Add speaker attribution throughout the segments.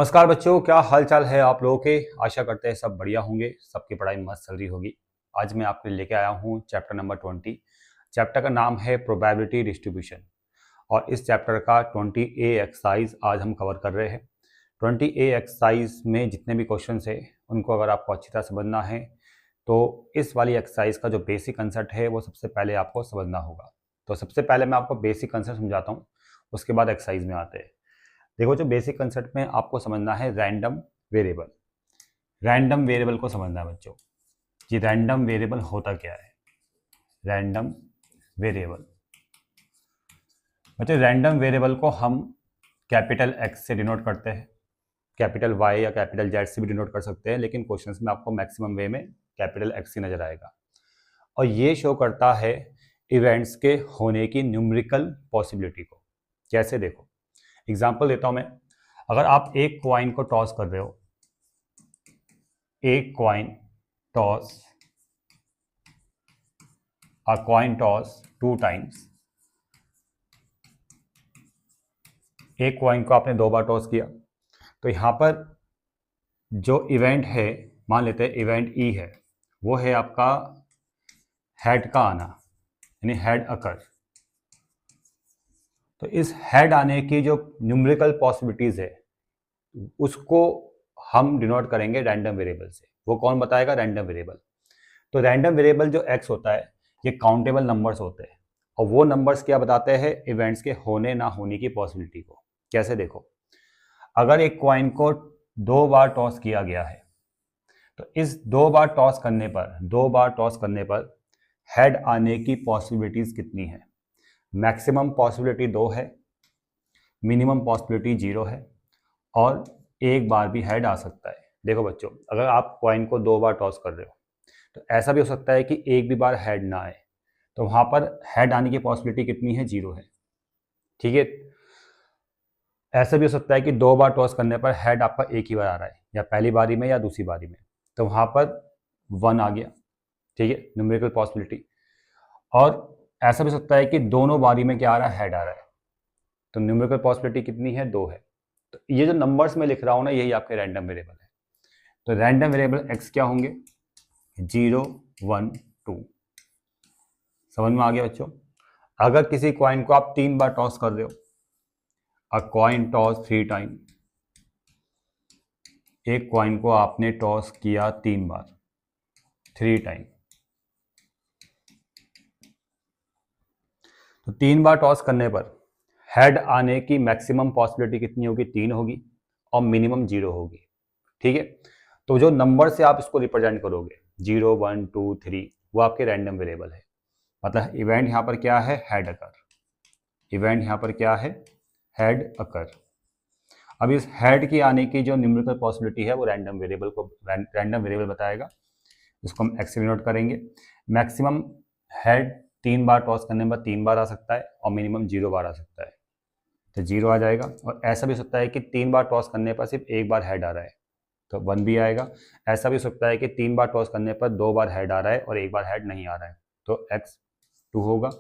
Speaker 1: नमस्कार बच्चों, क्या हाल चाल है आप लोगों के। आशा करते हैं सब बढ़िया होंगे, सबकी पढ़ाई मस्त चल रही होगी। आज मैं आपके लिए लेके आया हूँ चैप्टर नंबर 20। चैप्टर का नाम है प्रोबेबिलिटी डिस्ट्रीब्यूशन और इस चैप्टर का 20A एक्सरसाइज आज हम कवर कर रहे हैं। 20A एक्सरसाइज में जितने भी क्वेश्चन है उनको अगर आपको अच्छी तरह समझना है तो इस वाली एक्सरसाइज का जो बेसिक कंसेप्ट है वो सबसे पहले आपको समझना होगा। तो सबसे पहले मैं आपको बेसिक कंसेप्ट समझाता हूँ, उसके बाद एक्सरसाइज में आते हैं। देखो, जो बेसिक कंसेप्ट में आपको समझना है रैंडम वेरिएबल। रैंडम वेरिएबल को समझना है बच्चों कि रैंडम वेरिएबल होता क्या है। रैंडम वेरिएबल बच्चों, रैंडम वेरिएबल को हम कैपिटल एक्स से डिनोट करते हैं, कैपिटल वाई या कैपिटल जेड से भी डिनोट कर सकते हैं, लेकिन क्वेश्चंस में आपको मैक्सिमम वे में कैपिटल एक्स ही नजर आएगा। और ये शो करता है इवेंट्स के होने की न्यूमेरिकल पॉसिबिलिटी को। कैसे, देखो एग्जांपल देता हूं मैं। अगर आप एक कॉइन को टॉस कर रहे हो, एक कॉइन टॉस, अ कॉइन टॉस 2 टाइम्स, एक कॉइन को आपने 2 बार टॉस किया, तो यहां पर जो इवेंट है, मान लेते हैं इवेंट ई है, वो है आपका हेड का आना, यानी हेड अकर। तो इस हेड आने की जो न्यूमेरिकल पॉसिबिलिटीज है उसको हम डिनोट करेंगे रैंडम वेरिएबल से। वो कौन बताएगा? Random variable. तो रैंडम वेरिएबल जो एक्स होता है ये काउंटेबल नंबर्स होते हैं, और वो नंबर्स क्या बताते हैं? इवेंट्स के होने ना होने की पॉसिबिलिटी को। कैसे, देखो अगर एक कॉइन को 2 बार टॉस किया गया है तो इस 2 बार टॉस करने पर, 2 बार टॉस करने पर हेड आने की पॉसिबिलिटीज कितनी है? मैक्सिमम पॉसिबिलिटी 2 है, मिनिमम पॉसिबिलिटी 0 है, और एक बार भी हेड आ सकता है। देखो बच्चों, अगर आप कॉइन को 2 बार टॉस कर रहे हो तो ऐसा भी हो सकता है कि एक भी बार हेड ना आए, तो वहां पर हेड आने की पॉसिबिलिटी कितनी है? 0 है। ठीक है। ऐसा भी हो सकता है कि 2 बार टॉस करने पर हेड आपका एक ही बार आ रहा है, या पहली बारी में या दूसरी बारी में, तो वहां पर 1 आ गया। ठीक है, न्यूमेरिकल पॉसिबिलिटी। और ऐसा भी हो सकता है कि दोनों बारी में क्या आ रहा है? हेड आ रहा है, तो न्यूमेरिकल पॉसिबिलिटी कितनी है? 2 है। तो ये जो नंबर्स में लिख रहा हूं ना, यही आपके रैंडम वेरिएबल है। तो रैंडम वेरिएबल एक्स क्या होंगे? 0, 1, 2। समझ में आ गया बच्चों? अगर किसी कॉइन को आप 3 बार टॉस कर रहे हो, अ कॉइन टॉस 3 टाइम, एक कॉइन को आपने टॉस किया 3 बार, 3 टाइम, तो 3 बार टॉस करने पर हेड आने की मैक्सिमम पॉसिबिलिटी कितनी होगी? 3 होगी, और मिनिमम 0 होगी। ठीक है। तो जो नंबर से आप इसको रिप्रेजेंट करोगे 0, 1, 2, 3, वो आपके रैंडम वेरिएबल है। मतलब इवेंट यहां पर क्या है? हेड अकर। इवेंट यहां पर क्या है? हेड अकर। अब इस हेड की आने की जो न्यूमेरिकल पॉसिबिलिटी है वो रैंडम वेरिएबल को रैंडम वेरिएबल बताएगा। इसको हम एक्स से डिनोट करेंगे। मैक्सिमम हेड 3 बार टॉस करने पर 3 बार आ सकता है, और मिनिमम 0 बार आ सकता है, तो 0 आ जाएगा। और ऐसा भी हो सकता है कि 3 बार टॉस करने पर सिर्फ एक बार हेड आ रहा है, तो 1 भी आएगा। ऐसा भी हो सकता है कि 3 बार टॉस करने पर 2 बार हेड आ रहा है और एक बार हेड नहीं आ रहा है, तो एक्स 2 होगा।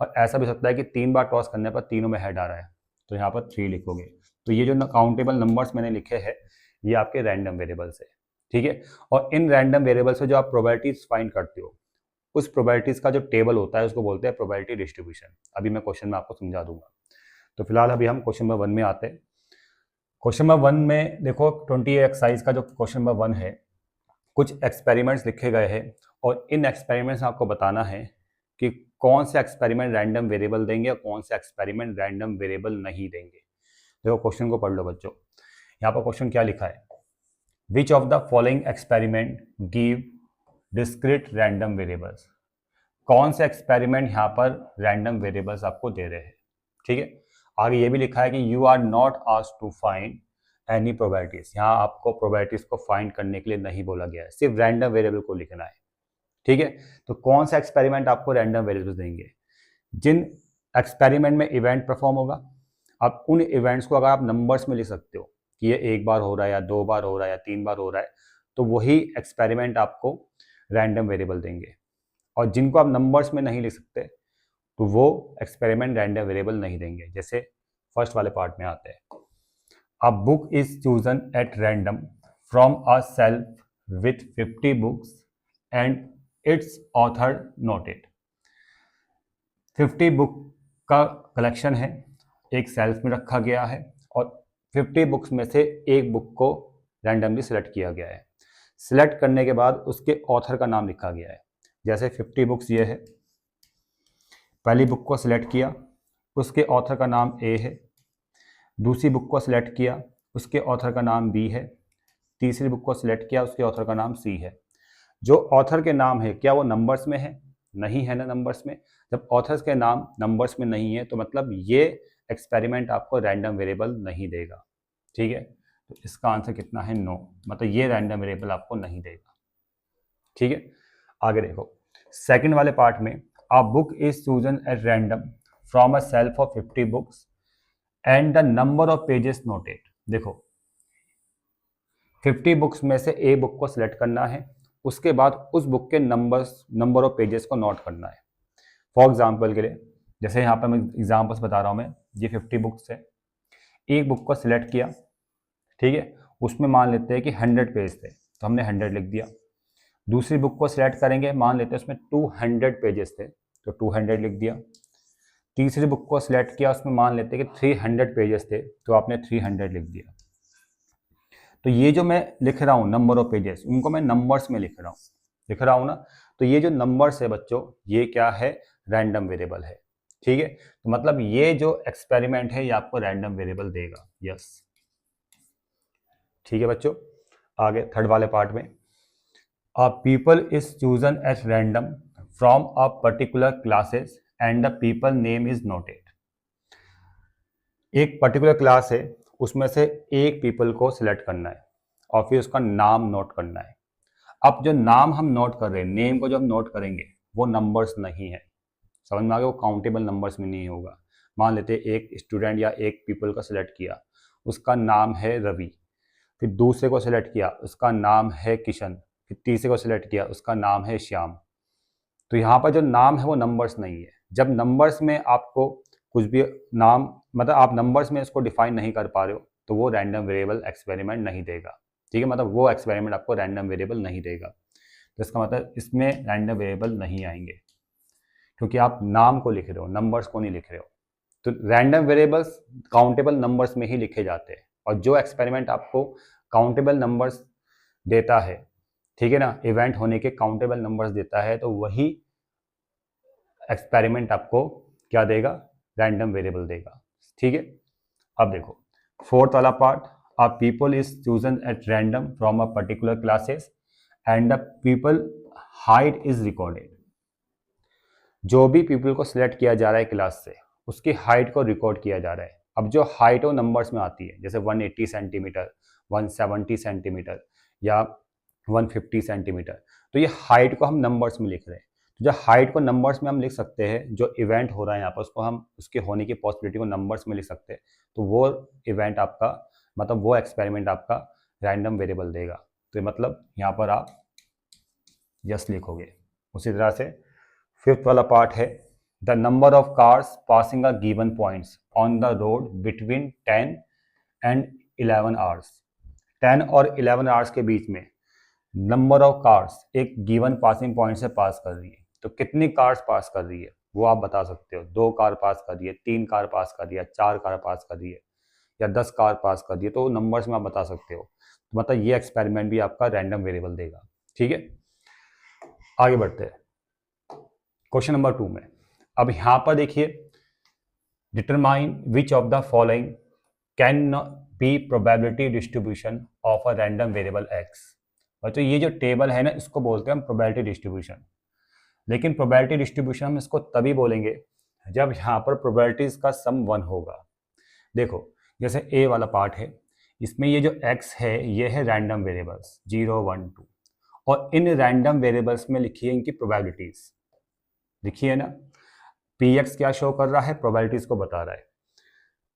Speaker 1: और ऐसा भी हो सकता है कि 3 बार टॉस करने पर तीनों में हेड आ रहा है, तो यहाँ पर 3 लिखोगे। तो ये जो काउंटेबल नंबर्स मैंने लिखे हैं ये आपके रैंडम वेरिएबल्स है। ठीक है। और इन रैंडम वेरिएबल से जो आप प्रोबेबिलिटीज फाइंड करते हो, उस प्रोबेबिलिटीज का जो टेबल होता है उसको बोलते हैं प्रोबेबिलिटी डिस्ट्रीब्यूशन। अभी मैं क्वेश्चन में आपको समझा दूंगा। तो फिलहाल अभी हम क्वेश्चन नंबर 1 में आते हैं। क्वेश्चन नंबर 1 में देखो, 20 एक्सरसाइज का जो क्वेश्चन नंबर 1 है, कुछ एक्सपेरिमेंट्स लिखे गए हैं, और इन एक्सपेरिमेंट्स में आपको बताना है कि कौन से एक्सपेरिमेंट रैंडम वेरिएबल देंगे और कौन से एक्सपेरिमेंट रैंडम वेरिएबल नहीं देंगे। देखो क्वेश्चन को पढ़ लो बच्चों। यहाँ पर क्वेश्चन क्या लिखा है? Which of the following experiment give discrete random variables. कौन से एक्सपेरिमेंट यहाँ पर रैंडम वेरिएबल्स आपको दे रहे हैं। ठीक है। आगे ये भी लिखा है कि you are not asked to find any probabilities. यहाँ आपको प्रोबेबिलिटीज को फाइंड करने के लिए नहीं बोला गया है, सिर्फ रैंडम वेरिएबल को लिखना है। ठीक है। तो कौन सा एक्सपेरिमेंट आपको रैंडम वेरिएबल्स देंगे? जिन एक्सपेरिमेंट में इवेंट परफॉर्म होगा, आप उन इवेंट्स को अगर आप नंबर्स में लिख सकते हो कि ये एक बार हो रहा है या 2 बार हो रहा है या 3 बार हो रहा है, तो वही एक्सपेरिमेंट आपको रैंडम वेरिएबल देंगे। और जिनको आप नंबर्स में नहीं लिख सकते तो वो एक्सपेरिमेंट रैंडम वेरिएबल नहीं देंगे। जैसे फर्स्ट वाले पार्ट में आते हैं। A book is chosen at random from a self with 50 books and it's author noted. 50 book का कलेक्शन है, एक सेल्फ में रखा गया है और 50 बुक्स में से एक बुक को रैंडमली सिलेक्ट किया गया है। सिलेक्ट करने के बाद उसके ऑथर का नाम लिखा गया है। जैसे 50 बुक्स ये है, पहली बुक को सिलेक्ट किया, उसके ऑथर का नाम ए है। दूसरी बुक को सिलेक्ट किया, उसके ऑथर का नाम बी है। तीसरी बुक को सिलेक्ट किया, उसके ऑथर का नाम सी है। जो ऑथर के नाम है क्या वो नंबर्स में है? नहीं है ना नंबर्स में। जब ऑथर्स के नाम नंबर्स में नहीं है तो मतलब ये एक्सपेरिमेंट आपको रैंडम वेरिएबल नहीं देगा। ठीक है, तो इसका आंसर कितना है? नो, मतलब ये रैंडम वेरिएबल आपको नहीं देगा। ठीक है, आगे देखो सेकंड वाले पार्ट में, a book is chosen at random from a self of 50 books and the number of pages noted. देखो 50 बुक्स में से ए बुक को सिलेक्ट करना है, उसके बाद उस बुक के नंबर ऑफ पेजेस को नोट करना है। फॉर एग्जाम्पल के लिए, जैसे यहाँ पर मैं एग्जाम्पल्स बता रहा हूँ, मैं ये 50 बुक्स है, एक बुक को सिलेक्ट किया, ठीक है, उसमें मान लेते हैं कि 100 पेज थे तो हमने 100 लिख दिया। दूसरी बुक को सिलेक्ट करेंगे, मान लेते हैं उसमें 200 पेजेस थे तो 200 लिख दिया। तीसरी बुक को सिलेक्ट किया, उसमें मान लेते हैं कि 300 पेजेस थे तो आपने 300 लिख दिया। तो ये जो मैं लिख रहा हूँ नंबर ऑफ पेजेस, उनको मैं नंबर्स में लिख रहा हूँ ना। तो ये जो नंबर्स है बच्चों, ये क्या है? रैंडम वेरिएबल है। ठीक है, तो मतलब ये जो एक्सपेरिमेंट है ये आपको रैंडम वेरिएबल देगा। यस, ठीक है बच्चों। आगे थर्ड वाले पार्ट में, a people is chosen at random from a particular classes and the people name is noted. एक पर्टिकुलर क्लास है, उसमें से एक पीपल को सिलेक्ट करना है और फिर उसका नाम नोट करना है। अब जो नाम हम नोट कर रहे हैं, नेम को जो हम नोट करेंगे वो नंबर्स नहीं है, समझ में आ गया? वो काउंटेबल नंबर्स में नहीं होगा। मान लेते एक स्टूडेंट या एक पीपल को सिलेक्ट किया, उसका नाम है रवि, फिर दूसरे को सिलेक्ट किया, उसका नाम है किशन, फिर तीसरे को सिलेक्ट किया, उसका नाम है श्याम। तो यहाँ पर जो नाम है वो नंबर्स नहीं है। जब नंबर्स में आपको कुछ भी नाम, मतलब आप नंबर्स में इसको डिफाइन नहीं कर पा रहे हो तो वो रैंडम वेरिएबल एक्सपेरिमेंट नहीं देगा। ठीक है, मतलब वो एक्सपेरिमेंट आपको रैंडम वेरिएबल नहीं देगा। तो इसका मतलब इसमें रैंडम वेरिएबल नहीं आएंगे क्योंकि आप नाम को लिख रहे हो, नंबर्स को नहीं लिख रहे हो। तो रैंडम वेरिएबल्स काउंटेबल नंबर्स में ही लिखे जाते हैं और जो एक्सपेरिमेंट आपको काउंटेबल नंबर्स देता है, ठीक है ना, इवेंट होने के काउंटेबल नंबर्स देता है, तो वही एक्सपेरिमेंट आपको क्या देगा? रैंडम वेरिएबल देगा। ठीक है, अब देखो फोर्थ वाला part, a people is chosen at random from a particular classes and the people height is recorded. जो भी पीपल को सिलेक्ट किया जा रहा है क्लास से, उसकी हाइट को रिकॉर्ड किया जा रहा है। अब जो हाइट वो नंबर्स में आती है, जैसे 180 सेंटीमीटर, 170 सेंटीमीटर या 150 सेंटीमीटर, तो ये हाइट को हम नंबर्स में लिख रहे हैं। तो जो हाइट को नंबर्स में हम लिख सकते हैं, जो इवेंट हो रहा है यहाँ पर उसको हम उसके होने की पॉसिबिलिटी को नंबर्स में लिख सकते हैं, तो वो इवेंट आपका, मतलब वो एक्सपेरिमेंट आपका रैंडम वेरिएबल देगा। तो मतलब यहाँ पर आप यस लिखोगे। उसी तरह से फिफ्थ वाला पार्ट है, the number of cars passing a given points on the road between 10 and 11 hours. 10 और 11 आवर्स के बीच में नंबर ऑफ कार्स एक गिवन पासिंग पॉइंट से पास कर रही है, तो कितनी कार्स पास कर रही है वो आप बता सकते हो। 2 कार पास कर रही है, 3 कार पास कर रही है, 4 कार पास कर रही है या 10 कार पास कर रही है, तो नंबर्स में आप बता सकते हो। तो मतलब ये एक्सपेरिमेंट भी आपका रैंडम वेरिएबल देगा। ठीक है, आगे बढ़ते हैं क्वेश्चन नंबर 2 में। अब यहाँ पर देखिए, determine which of the following can be probability distribution of a random variable x. बच्चों ये जो टेबल है ना, इसको बोलते हैं हम प्रोबेबिलिटी डिस्ट्रीब्यूशन। लेकिन प्रोबेबिलिटी डिस्ट्रीब्यूशन हम इसको तभी बोलेंगे जब यहाँ पर प्रोबेबिलिटीज का सम 1 होगा। देखो जैसे ए वाला पार्ट है, इसमें ये जो x है ये है रैंडम वेरिएबल्स 0, 1, 2, और इन रैंडम वेरिएबल्स में लिखिए इनकी प्रोबेबिलिटीज, लिखिए ना। px क्या शो कर रहा है? प्रोबेबिलिटीज को बता रहा है।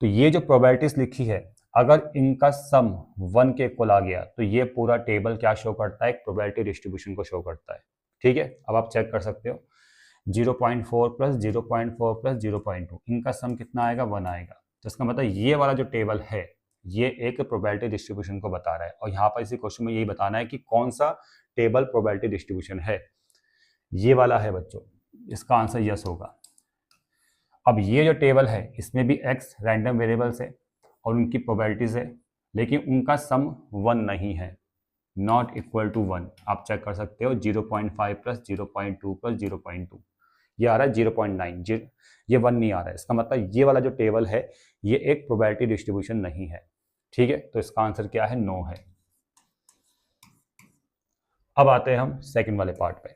Speaker 1: तो ये जो प्रोबेबिलिटीज लिखी है, अगर इनका सम 1 के इक्वल आ गया तो ये पूरा टेबल क्या शो करता है? एक प्रोबेबिलिटी डिस्ट्रीब्यूशन को शो करता है। ठीक है, अब आप चेक कर सकते हो 0.4 प्लस 0.4 प्लस 0.2, इनका सम कितना आएगा? 1 आएगा। तो इसका मतलब ये वाला जो टेबल है ये एक प्रोबेबिलिटी डिस्ट्रीब्यूशन को बता रहा है, और यहाँ पर इसी क्वेश्चन में यही बताना है कि कौन सा टेबल प्रोबेबिलिटी डिस्ट्रीब्यूशन है। ये वाला है बच्चों, इसका आंसर यस होगा। अब ये जो टेबल है इसमें भी x रैंडम वेरिएबल्स है और उनकी प्रोबेबिलिटीज है, लेकिन उनका सम 1 नहीं है, नॉट इक्वल टू 1। आप चेक कर सकते हो 0.5 प्लस 0.2 प्लस 0.2, ये आ रहा है 0.9, ये 1 नहीं आ रहा है। इसका मतलब ये वाला जो टेबल है ये एक प्रोबेबिलिटी डिस्ट्रीब्यूशन नहीं है। ठीक है, तो इसका आंसर क्या है, नो है। अब आते हैं हम सेकंड वाले पार्ट पे।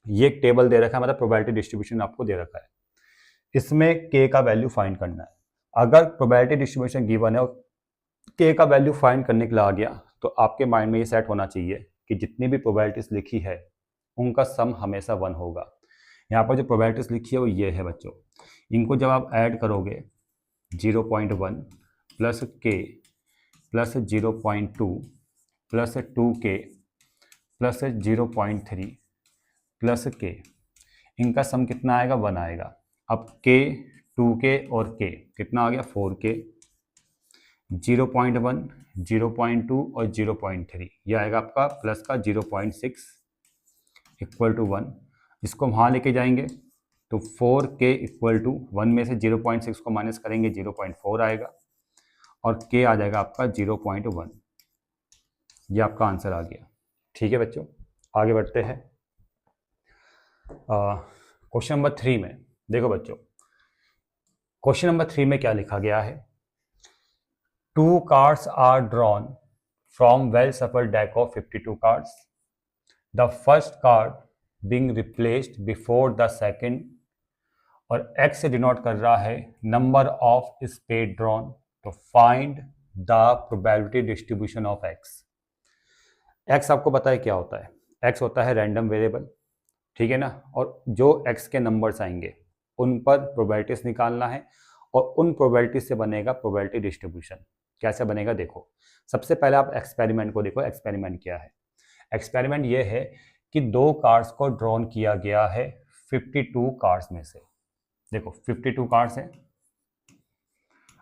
Speaker 1: ये एक टेबल दे रखा है, मतलब प्रोबेबिलिटी डिस्ट्रीब्यूशन आपको दे रखा है, इसमें k का वैल्यू फाइंड करना है। अगर प्रोबेबिलिटी डिस्ट्रीब्यूशन गिवन है और k का वैल्यू फाइंड करने के लिए आ गया, तो आपके माइंड में ये सेट होना चाहिए कि जितनी भी प्रोबेबिलिटीज लिखी है उनका सम हमेशा 1 होगा। यहाँ पर जो प्रोबेबिलिटीज लिखी है वो ये है बच्चों, इनको जब आप ऐड करोगे 0.1 plus k plus 0.2 plus 2k plus 0.3 plus k, इनका सम कितना आएगा, 1 आएगा। अब k, 2k और k कितना आ गया, 4k, 0.1, 0.2 और 0.3, यह आएगा आपका प्लस का 0.6 इक्वल टू 1। इसको वहाँ लेके जाएंगे तो 4k इक्वल टू 1 में से 0.6 को माइनस करेंगे 0.4 आएगा, और k आ जाएगा आपका 0.1। ये आपका आंसर आ गया। ठीक है बच्चों, आगे बढ़ते हैं क्वेश्चन नंबर 3 में। देखो बच्चों, क्वेश्चन नंबर 3 में क्या लिखा गया है, 2 cards are drawn from well shuffled deck of 52 cards. The first card being replaced before the second, और x से डिनोट कर रहा है नंबर ऑफ स्पेड ड्रॉन। तो find the probability distribution of x। x आपको पता है क्या होता है, x होता है रैंडम वेरिएबल, ठीक है ना, और जो x के नंबर्स आएंगे उन पर प्रोबेबिलिटीज निकालना है, और उन प्रोबेबिलिटीज से बनेगा प्रोबेबिलिटी डिस्ट्रीब्यूशन। कैसे बनेगा देखो, सबसे पहले आप एक्सपेरिमेंट को देखो। एक्सपेरिमेंट क्या है, एक्सपेरिमेंट ये है कि 2 कार्ड्स को ड्रॉन किया गया है 52 कार्ड्स में से। देखो 52 कार्ड्स है,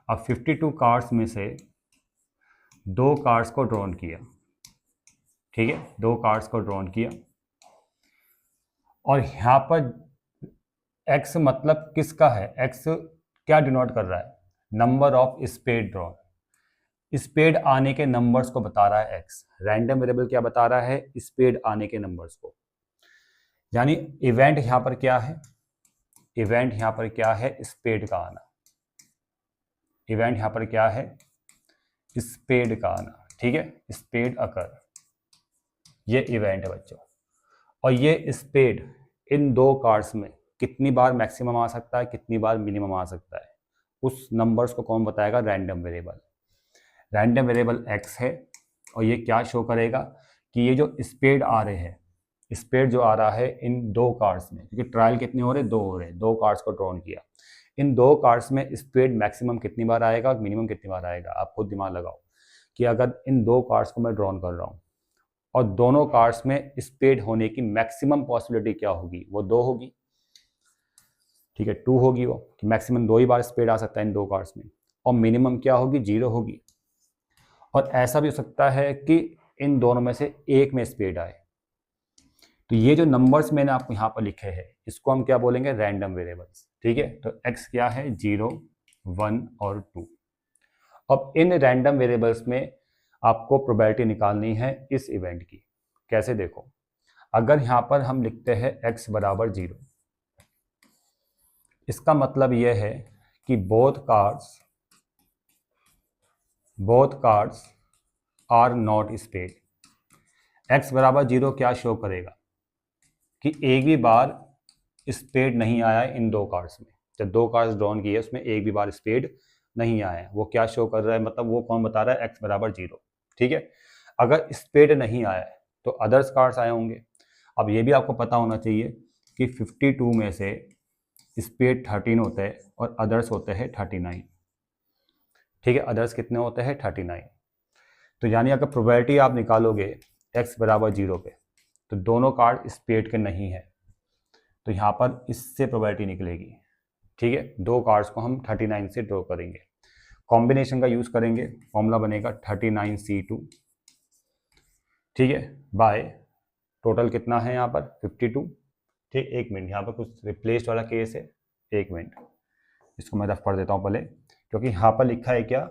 Speaker 1: अब 52 कार्ड्स में से 2 कार्ड्स को ड्रॉन किया, ठीक है, 2 कार्ड्स को ड्रॉन किया, और यहाँ पर x मतलब किसका है, x क्या डिनोट कर रहा है, number of spade drawn. Spade आने के नंबर्स को बता रहा है x। रैंडम वेरिएबल क्या बता रहा है, स्पेड आने के नंबर्स को। यानी इवेंट यहाँ पर क्या है, इवेंट यहाँ पर क्या है, स्पेड का आना। इवेंट यहाँ पर क्या है, स्पेड का आना, ठीक है, स्पेड अकर, ये इवेंट है बच्चों। और ये स्पेड इन 2 कार्ड्स में कितनी बार मैक्सिमम आ सकता है, कितनी बार मिनिमम आ सकता है, उस नंबर्स को कौन बताएगा, random variable. Random variable x है, और ये क्या शो करेगा कि ये जो स्पेड आ रहे हैं, स्पेड जो आ रहा है इन 2 कार्ड्स में, क्योंकि ट्रायल कितने हो रहे, 2 हो रहे हैं, 2 कार्ड्स को ड्रॉन किया, इन 2 कार्ड्स में स्पेड मैक्सिमम कितनी बार आएगा, मिनिमम कितनी बार आएगा। आप खुद दिमाग लगाओ कि अगर इन 2 कार्ड्स को मैं ड्रॉन कर रहा हूँ और दोनों कार्ड्स में स्पेड होने की मैक्सिमम पॉसिबिलिटी क्या होगी, वो 2 होगी, ठीक है, 2 होगी वो, कि मैक्सिमम 2 ही बार स्पेड आ सकता है इन 2 कार्ड्स में, और मिनिमम क्या होगी, 0 होगी। और ऐसा भी हो सकता है कि इन दोनों में से एक में स्पेड आए। तो ये जो नंबर्स मैंने आपको यहाँ पर लिखे हैं इसको हम क्या बोलेंगे, रैंडम वेरिएबल्स, ठीक है। तो x क्या है, 0, 1 और 2। अब इन रैंडम वेरिएबल्स में आपको प्रोबेबिलिटी निकालनी है इस इवेंट की। कैसे देखो, अगर यहाँ पर हम लिखते हैं x बराबर 0, इसका मतलब यह है कि both cards are not spade. x बराबर 0 क्या शो करेगा कि एक भी बार स्पेड नहीं आया इन 2 कार्ड्स में। जब 2 कार्ड्स ड्रॉन किए उसमें एक भी बार स्पेड नहीं आया है, वो क्या शो कर रहा है, मतलब वो कौन बता रहा है, x बराबर 0, ठीक है। अगर स्पेड नहीं आया है तो अदर्स कार्ड्स आए होंगे। अब ये भी आपको पता होना चाहिए कि 52 में से स्पेड 13 होते हैं और अदर्स होते हैं 39, ठीक है, अदर्स कितने होते हैं, 39। तो यानी अगर प्रोबेबिलिटी आप निकालोगे x बराबर 0 पे, तो दोनों कार्ड स्पेड के नहीं है, तो यहाँ पर इससे प्रोबेबिलिटी निकलेगी, ठीक है। 2 कार्ड्स को हम 39 से ड्रॉ करेंगे। कॉम्बिनेशन का यूज़ करेंगे, फॉर्मूला बनेगा 39C2, ठीक है, बाय टोटल कितना है यहाँ पर 52। ठीक, एक मिनट, यहाँ पर कुछ रिप्लेस्ड वाला केस है, एक मिनट, इसको मैं रफ कर देता हूँ पहले, क्योंकि यहाँ पर लिखा है क्या,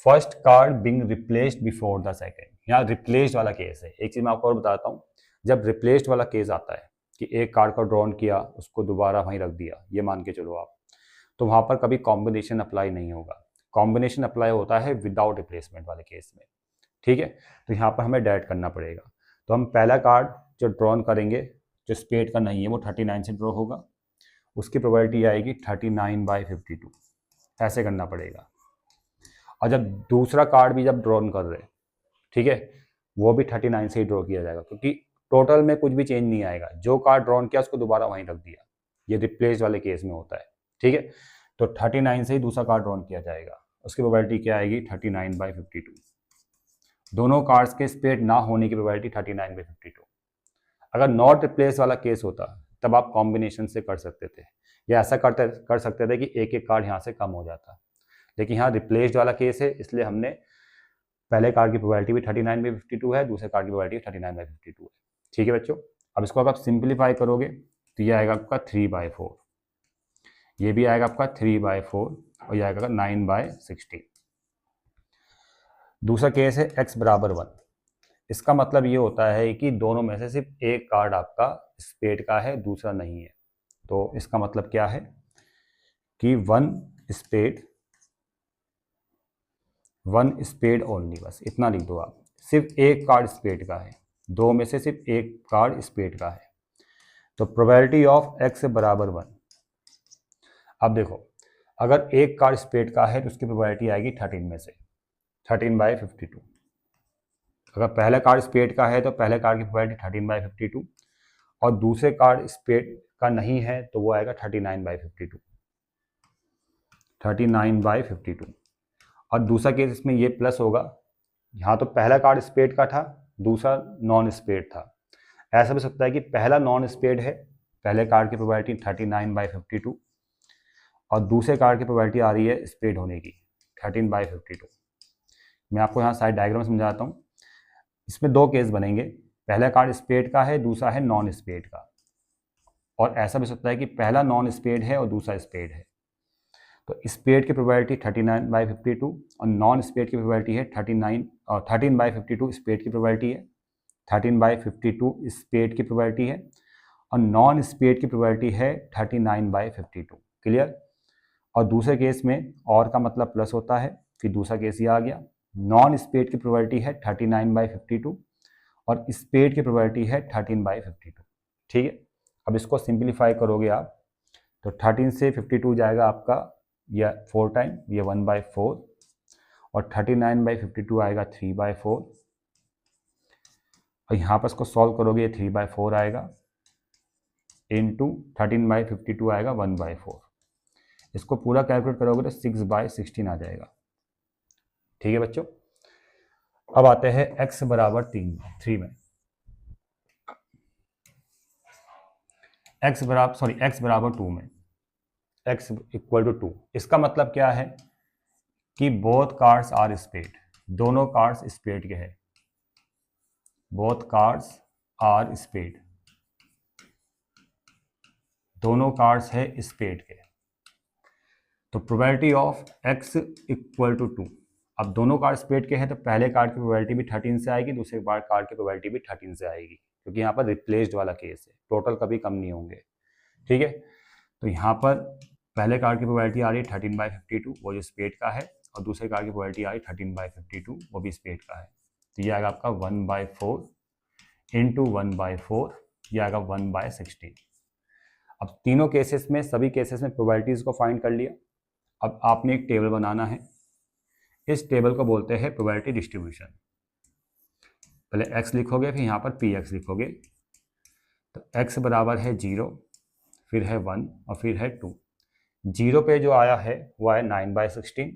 Speaker 1: first card being replaced before the second, यहाँ रिप्लेस्ड वाला केस है। एक चीज़ मैं आपको और बताता हूँ, जब रिप्लेस्ड वाला केस आता है कि एक कार्ड का ड्रॉन किया, उसको दोबारा वहीं रख दिया, ये मान के चलो आप, तो वहाँ पर कभी कॉम्बिनेशन अप्लाई नहीं होगा। कॉम्बिनेशन अप्लाई होता है विदाउट रिप्लेसमेंट वाले केस में, ठीक है। तो यहाँ पर हमें डायरेक्ट करना पड़ेगा। तो हम पहला कार्ड जो ड्रॉन करेंगे, जो स्पेड का नहीं है, वो 39 से ड्रॉ होगा, उसकी प्रोबेबिलिटी आएगी 39/52, ऐसे करना पड़ेगा। और जब दूसरा कार्ड भी जब ड्रॉन कर रहे, ठीक है, वो भी 39 से ही ड्रॉ किया जाएगा, क्योंकि टोटल में कुछ भी चेंज नहीं आएगा, जो कार्ड ड्रॉन किया उसको दोबारा वहीं रख दिया, ये रिप्लेस वाले केस में होता है, ठीक है। तो 39 से ही दूसरा कार्ड ड्रॉन किया जाएगा, उसकी प्रोबेबिलिटी क्या आएगी 39/52। दोनों कार्ड्स के स्पेड ना होने की प्रोबेबिलिटी 39/52। अगर नॉट रिप्लेस वाला केस होता तब आप कॉम्बिनेशन से कर सकते थे, या ऐसा कर सकते थे कि एक एक कार्ड यहाँ से कम हो जाता, लेकिन यहाँ रिप्लेस्ड वाला केस है, इसलिए हमने पहले कार्ड की प्रोबेबिलिटी भी 39/52 है, दूसरे कार्ड की प्रोबेबिलिटी 39/52 है, ठीक है बच्चों। अब इसको अगर आप सिंप्लीफाई करोगे तो ये आएगा आपका 3/4, ये भी आएगा आपका 3/4, और ये आएगा 9/16। दूसरा केस है x बराबर 1। इसका मतलब ये होता है कि दोनों में से सिर्फ एक कार्ड आपका स्पेड का है, दूसरा नहीं है। तो इसका मतलब क्या है कि वन स्पेड ओनली, बस इतना लिख दो आप, सिर्फ एक कार्ड स्पेड का है, दो में से सिर्फ एक कार्ड स्पेड का है। तो प्रोबेबिलिटी ऑफ x बराबर 1। अब देखो, अगर एक कार्ड स्पेड का है तो उसकी प्रोबेबिलिटी आएगी 13 में से, 13/52। अगर पहला कार्ड स्पेड का है तो पहले कार्ड की प्रोबेबिलिटी 13/52, और दूसरे कार्ड स्पेड का नहीं है तो वो आएगा 39/52, 39/52। और दूसरा केस इसमें ये प्लस होगा, यहाँ तो पहला कार्ड स्पेड का था, दूसरा नॉन स्पेड था। ऐसा भी सकता है कि पहला नॉन स्पेड है, पहले कार्ड की प्रोबेबिलिटी 39/52, और दूसरे कार्ड की प्रोबेबिलिटी आ रही है स्पेड होने की 13/52। मैं आपको यहाँ साइड डायग्राम समझाता हूँ। इसमें दो केस बनेंगे, पहला कार्ड स्पेड का है, दूसरा है नॉन स्पेड का। और ऐसा भी सकता है कि पहला नॉन स्पेड है और दूसरा स्पेड है, तो स्पेड की प्रोबेबिलिटी 39/52 और नॉन स्पेड की प्रोबेबिलिटी है 13/52 स्पेड की प्रोबेबिलिटी है, 13/52 स्पेड की प्रोबेबिलिटी है, और नॉन स्पेड की प्रोबेबिलिटी है 39/52। क्लियर। और दूसरे केस में और का मतलब प्लस होता है, फिर दूसरा केस ये आ गया, नॉन स्पेड की प्रोबेबिलिटी है 39/52 और स्पेड की प्रोबेबिलिटी है 13/52, ठीक है। अब इसको सिंप्लीफाई करोगे आप तो 13 से 52 जाएगा आपका या 4 टाइम, ये 1/4, और 39/52 आएगा 3/4, और यहाँ पर इसको सॉल्व करोगे ये 3/4 आएगा, इंटू 13/52 आएगा 1/4। इसको पूरा कैलकुलेट करोगे तो 6/16 आ जाएगा, ठीक है बच्चों। अब आते हैं x बराबर 3 में, x बराबर 2 में, x इक्वल टू 2। इसका मतलब क्या है कि बोथ कार्ड्स आर स्पेड, दोनों कार्ड्स स्पेड के हैं, बोथ कार्ड्स आर स्पेड, दोनों कार्ड्स है स्पेड के। तो probability of x equal to 2। अब दोनों कार्ड स्पेड के हैं तो पहले कार्ड की प्रोबेबिलिटी भी 13 से आएगी, दूसरे कार्ड की प्रोबेबिलिटी भी 13 से आएगी, क्योंकि यहाँ पर रिप्लेस्ड वाला केस है, टोटल कभी कम नहीं होंगे, ठीक है। तो यहाँ पर पहले कार्ड की प्रोबेबिलिटी आ रही है 13/52, वो जो स्पेड का है, और दूसरे कार्ड की प्रोबेबिलिटी आ रही है 13/52, वो भी स्पेड का है। तो ये आएगा आपका 1/4 इंटू 1/4, ये आएगा 1/16। अब तीनों केसेस में, सभी केसेस में प्रोबेबिलिटीज़ को फाइंड कर लिया। अब आपने एक टेबल बनाना है, इस टेबल को बोलते हैं प्रोबेबिलिटी डिस्ट्रीब्यूशन। पहले x लिखोगे, फिर यहाँ पर px लिखोगे। तो x बराबर है 0, फिर है 1 और फिर है 2। 0 पे जो आया है वो आया 9/16,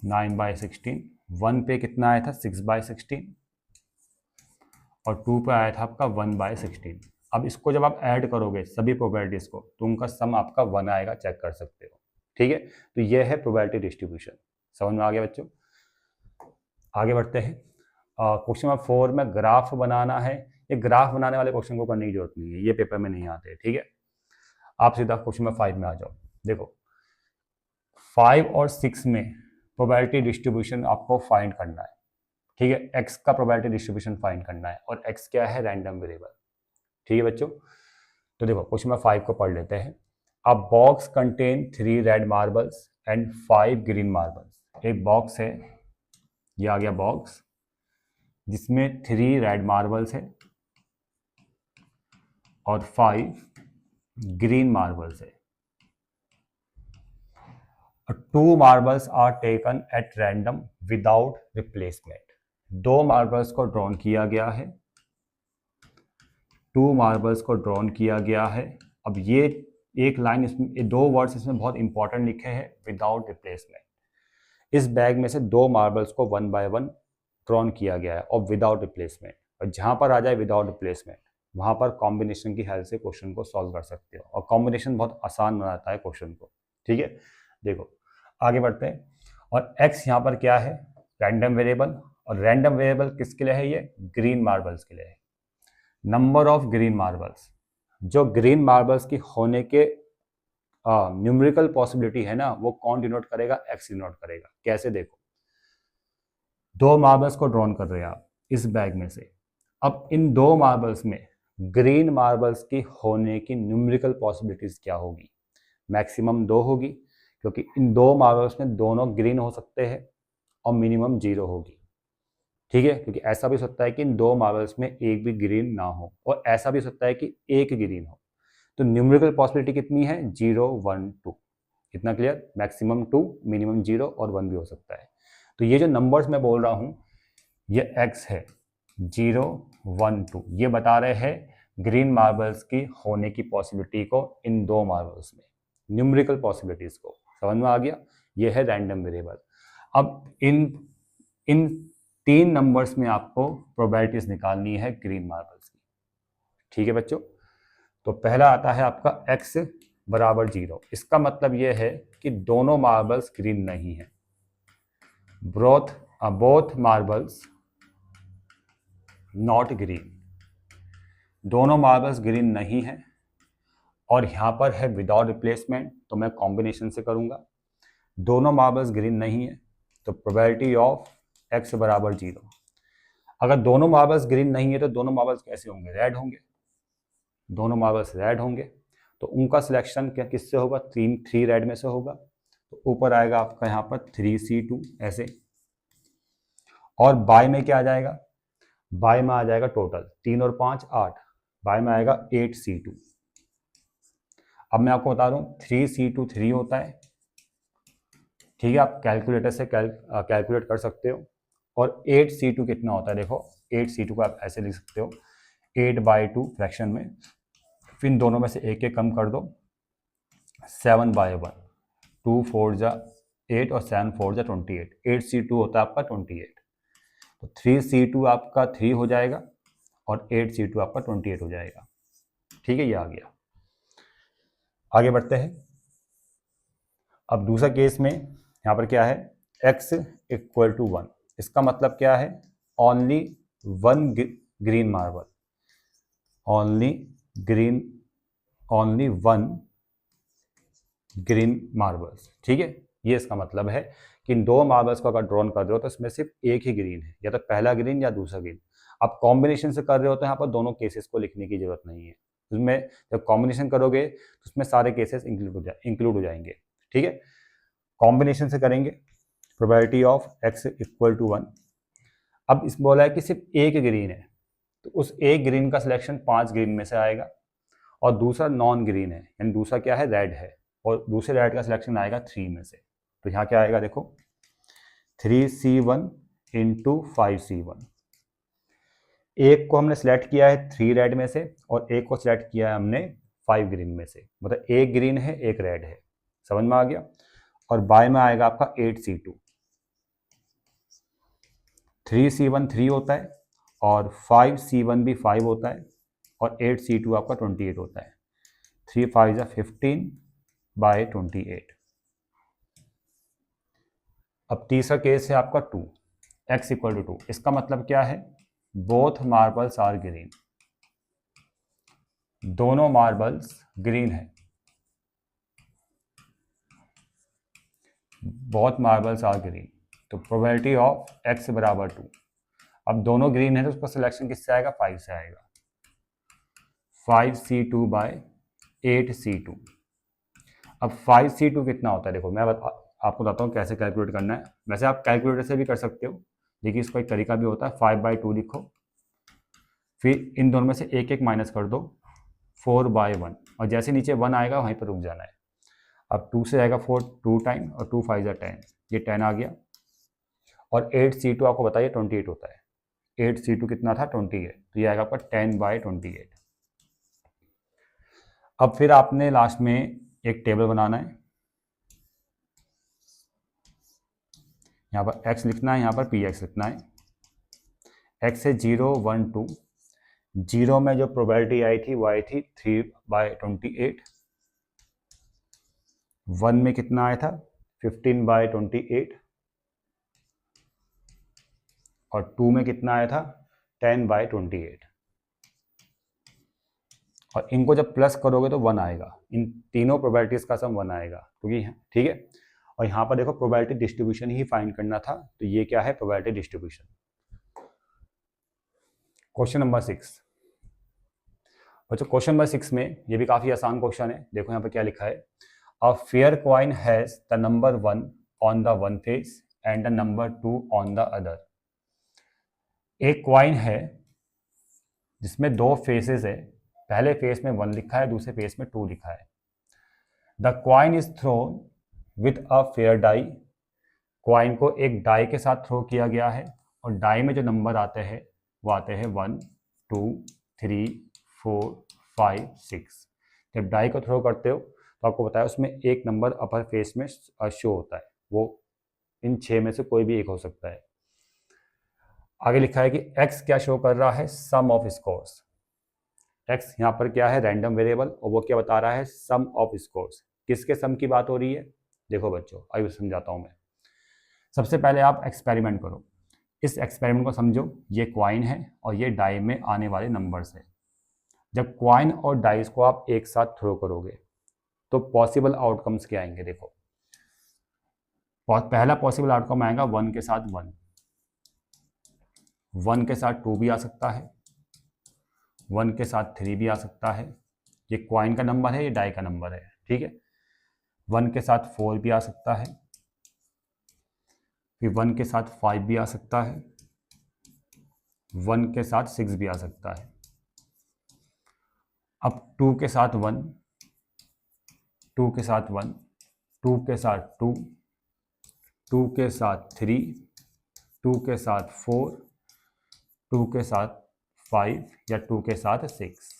Speaker 1: 9/16। 1 पे कितना आया था 6/16, और 2 पे आया था आपका 1/16। अब इसको जब आप ऐड करोगे सभी प्रोबेबिलिटीज़ को तो उनका सम आपका 1 आएगा, चेक कर सकते हो, ठीक है, तो ये है प्रोबेबिलिटी डिस्ट्रीब्यूशन। समझ में आ गया बच्चों? आगे बढ़ते हैं। क्वेश्चन नंबर 4 में ग्राफ बनाना है। ये ग्राफ बनाने वाले क्वेश्चन को करने की जरूरत नहीं है, ये पेपर में नहीं आते। ठीक है, आप सीधा क्वेश्चन नंबर 5 में आ जाओ। देखो 5 और 6 में प्रोबेबिलिटी डिस्ट्रीब्यूशन आपको फाइंड करना है। ठीक है, एक्स का प्रोबेबिलिटी डिस्ट्रीब्यूशन फाइंड करना है, और एक्स क्या है? Random variable. ठीक है बच्चों, तो देखो क्वेश्चन नंबर 5 को पढ़ लेते हैं। अ box contain 3 red marbles and 5 green marbles. एक बॉक्स है, ये आ गया बॉक्स, जिसमें 3 रेड मार्बल्स है और 5 ग्रीन मार्बल्स है। 2 marbles are taken at random without replacement. 2 marbles को ड्रॉन किया गया है, 2 मार्बल्स को ड्रॉन किया गया है। अब ये एक लाइन इसमें, ये 2 वर्ड्स इसमें बहुत इंपॉर्टेंट लिखे हैं, विदाउट रिप्लेसमेंट। इस बैग में से 2 मार्बल्स को 1 बाय 1 ड्रॉन किया गया है और विदाउट रिप्लेसमेंट। और जहां पर आ जाए विदाउट रिप्लेसमेंट, वहां पर कॉम्बिनेशन की हेल्प से क्वेश्चन को सॉल्व कर सकते हो, और कॉम्बिनेशन बहुत आसान बनाता है क्वेश्चन को। ठीक है, देखो आगे बढ़ते हैं। और x यहाँ पर क्या है? Random variable. और रैंडम वेरिएबल किसके लिए है? ये ग्रीन मार्बल्स के लिए है। नंबर ऑफ ग्रीन मार्बल्स, जो ग्रीन मार्बल्स की होने के न्यूमेरिकल पॉसिबिलिटी है ना, वो कौन डिनोट करेगा? x डिनोट करेगा। कैसे? देखो 2 मार्बल्स को ड्रॉन कर रहे हैं आप इस बैग में से। अब इन 2 मार्बल्स में ग्रीन मार्बल्स की होने की न्यूमेरिकल पॉसिबिलिटीज क्या होगी? मैक्सिमम 2 होगी, क्योंकि इन 2 मार्बल्स में दोनों ग्रीन हो सकते हैं, और मिनिमम 0 होगी। ठीक है, क्योंकि ऐसा भी हो सकता है कि इन 2 मार्बल्स में एक भी ग्रीन ना हो, और ऐसा भी हो सकता है कि एक ग्रीन हो। तो न्यूमेरिकल पॉसिबिलिटी कितनी है? 0, 1, 2। इतना क्लियर? मैक्सिमम 2, मिनिमम 0 और 1 भी हो सकता है। तो ये जो नंबर्स मैं बोल रहा हूं, ये x है 0, 1, 2, ये बता रहे हैं ग्रीन मार्बल्स की होने की पॉसिबिलिटी को इन 2 मार्बल्स में, न्यूमेरिकल पॉसिबिलिटीज को। समझ में आ गया? ये है रैंडम वेरिएबल। अब इन 3 नंबर्स में आपको प्रोबेबिलिटीज निकालनी है ग्रीन मार्बल्स की। ठीक है बच्चों, तो पहला आता है आपका x बराबर 0। इसका मतलब यह है कि दोनों मार्बल्स ग्रीन नहीं है। बोथ मार्बल्स नॉट ग्रीन, दोनों मार्बल्स ग्रीन नहीं है। और यहां पर है विदाउट रिप्लेसमेंट, तो मैं कॉम्बिनेशन से करूंगा। दोनों मार्बल्स ग्रीन नहीं है, तो प्रोबेबिलिटी ऑफ x बराबर 0। अगर दोनों मार्बल्स ग्रीन नहीं है तो दोनों मार्बल्स कैसे होंगे? रेड होंगे। दोनों मार्बल्स रेड होंगे, तो उनका सिलेक्शन क्या किससे होगा? 3 रेड में से होगा। तो ऊपर आएगा आपका यहाँ पर 3c2 ऐसे। और बाय में क्या आ जाएगा? बाय में आ जाएगा टोटल 3 और 5 8, बाय में आएगा 8c2। अब मैं आपको बता दूं 3c2 3 होता है। ठीक है, आप कैलकुलेटर से कैलकुलेट कर सकते हो। और 8c2 कितना होता है? देखो 8c2 को आप ऐसे लिख सकते हो 8/2 फ्रैक्शन में, फिर इन दोनों में से एक कम कर दो, 7/1, 2 4 जा 8 और 7 4 जा 28, 8c2 होता है आपका 28। तो 3c2 आपका 3 हो जाएगा और 8c2 आपका 28 हो जाएगा। ठीक है, ये आ गया। आगे बढ़ते हैं। अब दूसरा केस में यहाँ पर क्या है? x equal to 1। इसका मतलब क्या है? Only 1 green marble, only 1 green marbles. ठीक है, ये इसका मतलब है कि इन 2 मार्बल्स को अगर ड्रॉन कर रहे हो तो इसमें सिर्फ एक ही ग्रीन है, या तो पहला ग्रीन या दूसरा ग्रीन। आप कॉम्बिनेशन से कर रहे हो तो यहाँ पर दोनों केसेस को लिखने की जरूरत नहीं है। उसमें जब कॉम्बिनेशन करोगे तो उसमें सारे केसेस इंक्लूड हो जाएंगे। ठीक है, कॉम्बिनेशन से करेंगे। Probability of x equal to 1। अब इस बोला है कि सिर्फ एक ग्रीन है, तो उस एक ग्रीन का सिलेक्शन 5 ग्रीन में से आएगा। और दूसरा नॉन ग्रीन है, यानी दूसरा क्या है? रेड है, और दूसरे रेड का सिलेक्शन आएगा 3 में से। तो यहाँ क्या आएगा? देखो 3c1 इंटू 5c1। एक को हमने सिलेक्ट किया है 3 रेड में से, और एक को सिलेक्ट किया है हमने 5 ग्रीन में से। मतलब एक ग्रीन है एक रेड है। समझ में आ गया? और बाय में आएगा आपका 8c2। 3c1 3 होता है, और 5c1 भी 5 होता है, और 8c2 आपका 28 होता है। 3 5 15/28। अब तीसरा केस है आपका 2, x इक्वल टू 2। इसका मतलब क्या है, बोथ मार्बल्स आर ग्रीन, दोनों मार्बल्स ग्रीन है, बोथ मार्बल्स आर ग्रीन। तो प्रोबेबिलिटी ऑफ x बराबर 2। अब दोनों ग्रीन है तो उसका सिलेक्शन किससे आएगा, 5 से आएगा। 5c2 bye 8c2। अब 5c2 कितना होता है, देखो मैं आपको बताता हूँ कैसे कैलकुलेट करना है। वैसे आप कैलकुलेटर से भी कर सकते हो, देखिए इसका एक तरीका भी होता है। 5/2 लिखो, फिर इन दोनों में से एक एक माइनस कर दो, 4/1, और जैसे नीचे 1 आएगा वहीं पर रुक जाना है। अब 2 से आएगा 4, 2 टाइम, और 2 5 10, ये 10 आ गया। और 8c2 आपको बताइए 28 होता है। 8c2 कितना था, 28, तो ये आएगा आपका 10/28। अब फिर आपने लास्ट में एक टेबल बनाना है, यहाँ पर x लिखना है, यहाँ पर px लिखना है। x है 0 1 2, 0 में जो प्रोबेबिलिटी आई थी वो आई थी 3/28। 1 में कितना आया था, 15/28, और 2 में कितना आया था, 10/28। और इनको जब प्लस करोगे तो 1 आएगा, इन तीनों प्रोबेबिलिटीज का सम 1 आएगा, क्योंकि ठीक है। और यहाँ पर देखो प्रोबेबिलिटी डिस्ट्रीब्यूशन ही फाइंड करना था, तो ये क्या है, प्रोबेबिलिटी डिस्ट्रीब्यूशन। Question number 6। बच्चों क्वेश्चन नंबर 6 में ये भी काफी आसान क्वेश्चन है। देखो यहाँ पर क्या लिखा है, a fair coin has the number 1 on the one face and the number 2 on the other. एक क्वाइन है जिसमें दो फेसेस है, पहले फेस में 1 लिखा है, दूसरे फेस में 2 लिखा है। The coin is thrown with a fair die. Coin को एक डाई के साथ थ्रो किया गया है, और डाई में जो नंबर आते हैं वो आते हैं 1 2 3 4 5 6। जब डाई को थ्रो करते हो तो आपको बताया उसमें एक नंबर अपर फेस में शो होता है, वो इन 6 में से कोई भी एक हो सकता है। आगे लिखा है कि x क्या शो कर रहा है, सम ऑफ स्कोर्स। x यहाँ पर क्या है, रैंडम वेरिएबल, और वो क्या बता रहा है, सम ऑफ स्कोर्स। किसके सम की बात हो रही है, देखो बच्चों आइए समझाता हूँ मैं। सबसे पहले आप एक्सपेरिमेंट करो, इस एक्सपेरिमेंट को समझो। ये क्वाइन है और ये डाई में आने वाले नंबर्स है। जब क्वाइन और डाइस को आप एक साथ थ्रो करोगे तो पॉसिबल आउटकम्स क्या आएंगे, देखो पहला पॉसिबल आउटकम आएगा 1 के साथ 1, 1 के साथ 2 भी आ सकता है, 1 के साथ 3 भी आ सकता है। ये क्वाइन का नंबर है, ये डाई का नंबर है, ठीक है। 1 के साथ 4 भी आ सकता है, फिर 1 के साथ 5 भी आ सकता है, 1 के साथ 6 भी आ सकता है। अब 2 के साथ 1, 2 के साथ 1, 2 के साथ 2, 2 के साथ 3, 2 के साथ 4, 2 के साथ 5 या 2 के साथ 6।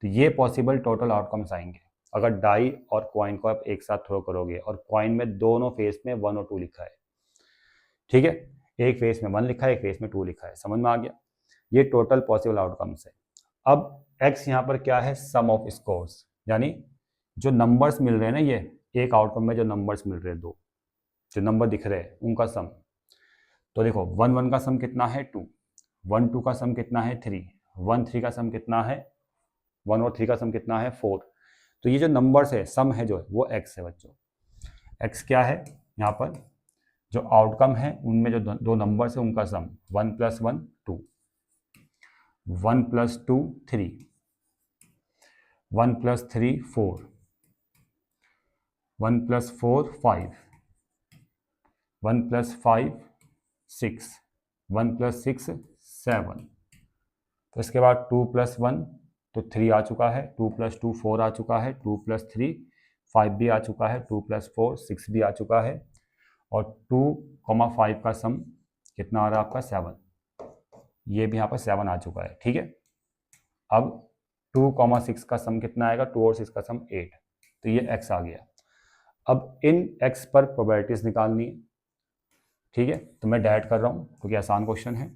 Speaker 1: तो ये पॉसिबल टोटल आउटकम्स आएंगे अगर डाई और क्वाइन को आप एक साथ थ्रो करोगे और क्वाइन में दोनों फेस में 1 और 2 लिखा है, ठीक है। एक फेस में 1 लिखा है, एक फेस में 2 लिखा है, समझ में आ गया। ये टोटल पॉसिबल आउटकम्स है। अब x यहाँ पर क्या है, सम ऑफ स्कोर्स, यानी जो नंबर्स मिल रहे हैं ना, ये एक आउटकम में जो नंबर्स मिल रहे हैं, दो जो नंबर दिख रहे हैं उनका सम। तो देखो 1 1 का सम कितना है 2, 1 2 का सम कितना है 3, 1 3 का सम कितना है 1 और 3 का सम कितना है 4। तो ये जो नंबर्स है सम है जो वो x है बच्चों। x क्या है, यहाँ पर जो आउटकम है उनमें जो दो नंबर्स है उनका सम, 1 + 1 2, 1 + 2 3, 1 + 3 4, 1 + 4 5, 1 + 5 6, 1 + 6 7। तो इसके बाद 2 + 1 तो 3 आ चुका है, 2 + 2 4 आ चुका है, 2 + 3 5 भी आ चुका है, 2 + 4 6 भी आ चुका है, और 2, 5 का सम कितना आ रहा है आपका 7। ये भी यहाँ पर 7 आ चुका है, ठीक है। अब 2, 6 का सम कितना आएगा, 2 और 6 का सम 8। तो ये x आ गया। अब इन x पर प्रोबेबिलिटीज निकालनी है, ठीक है। तो मैं डायरेक्ट कर रहा हूँ क्योंकि आसान क्वेश्चन है।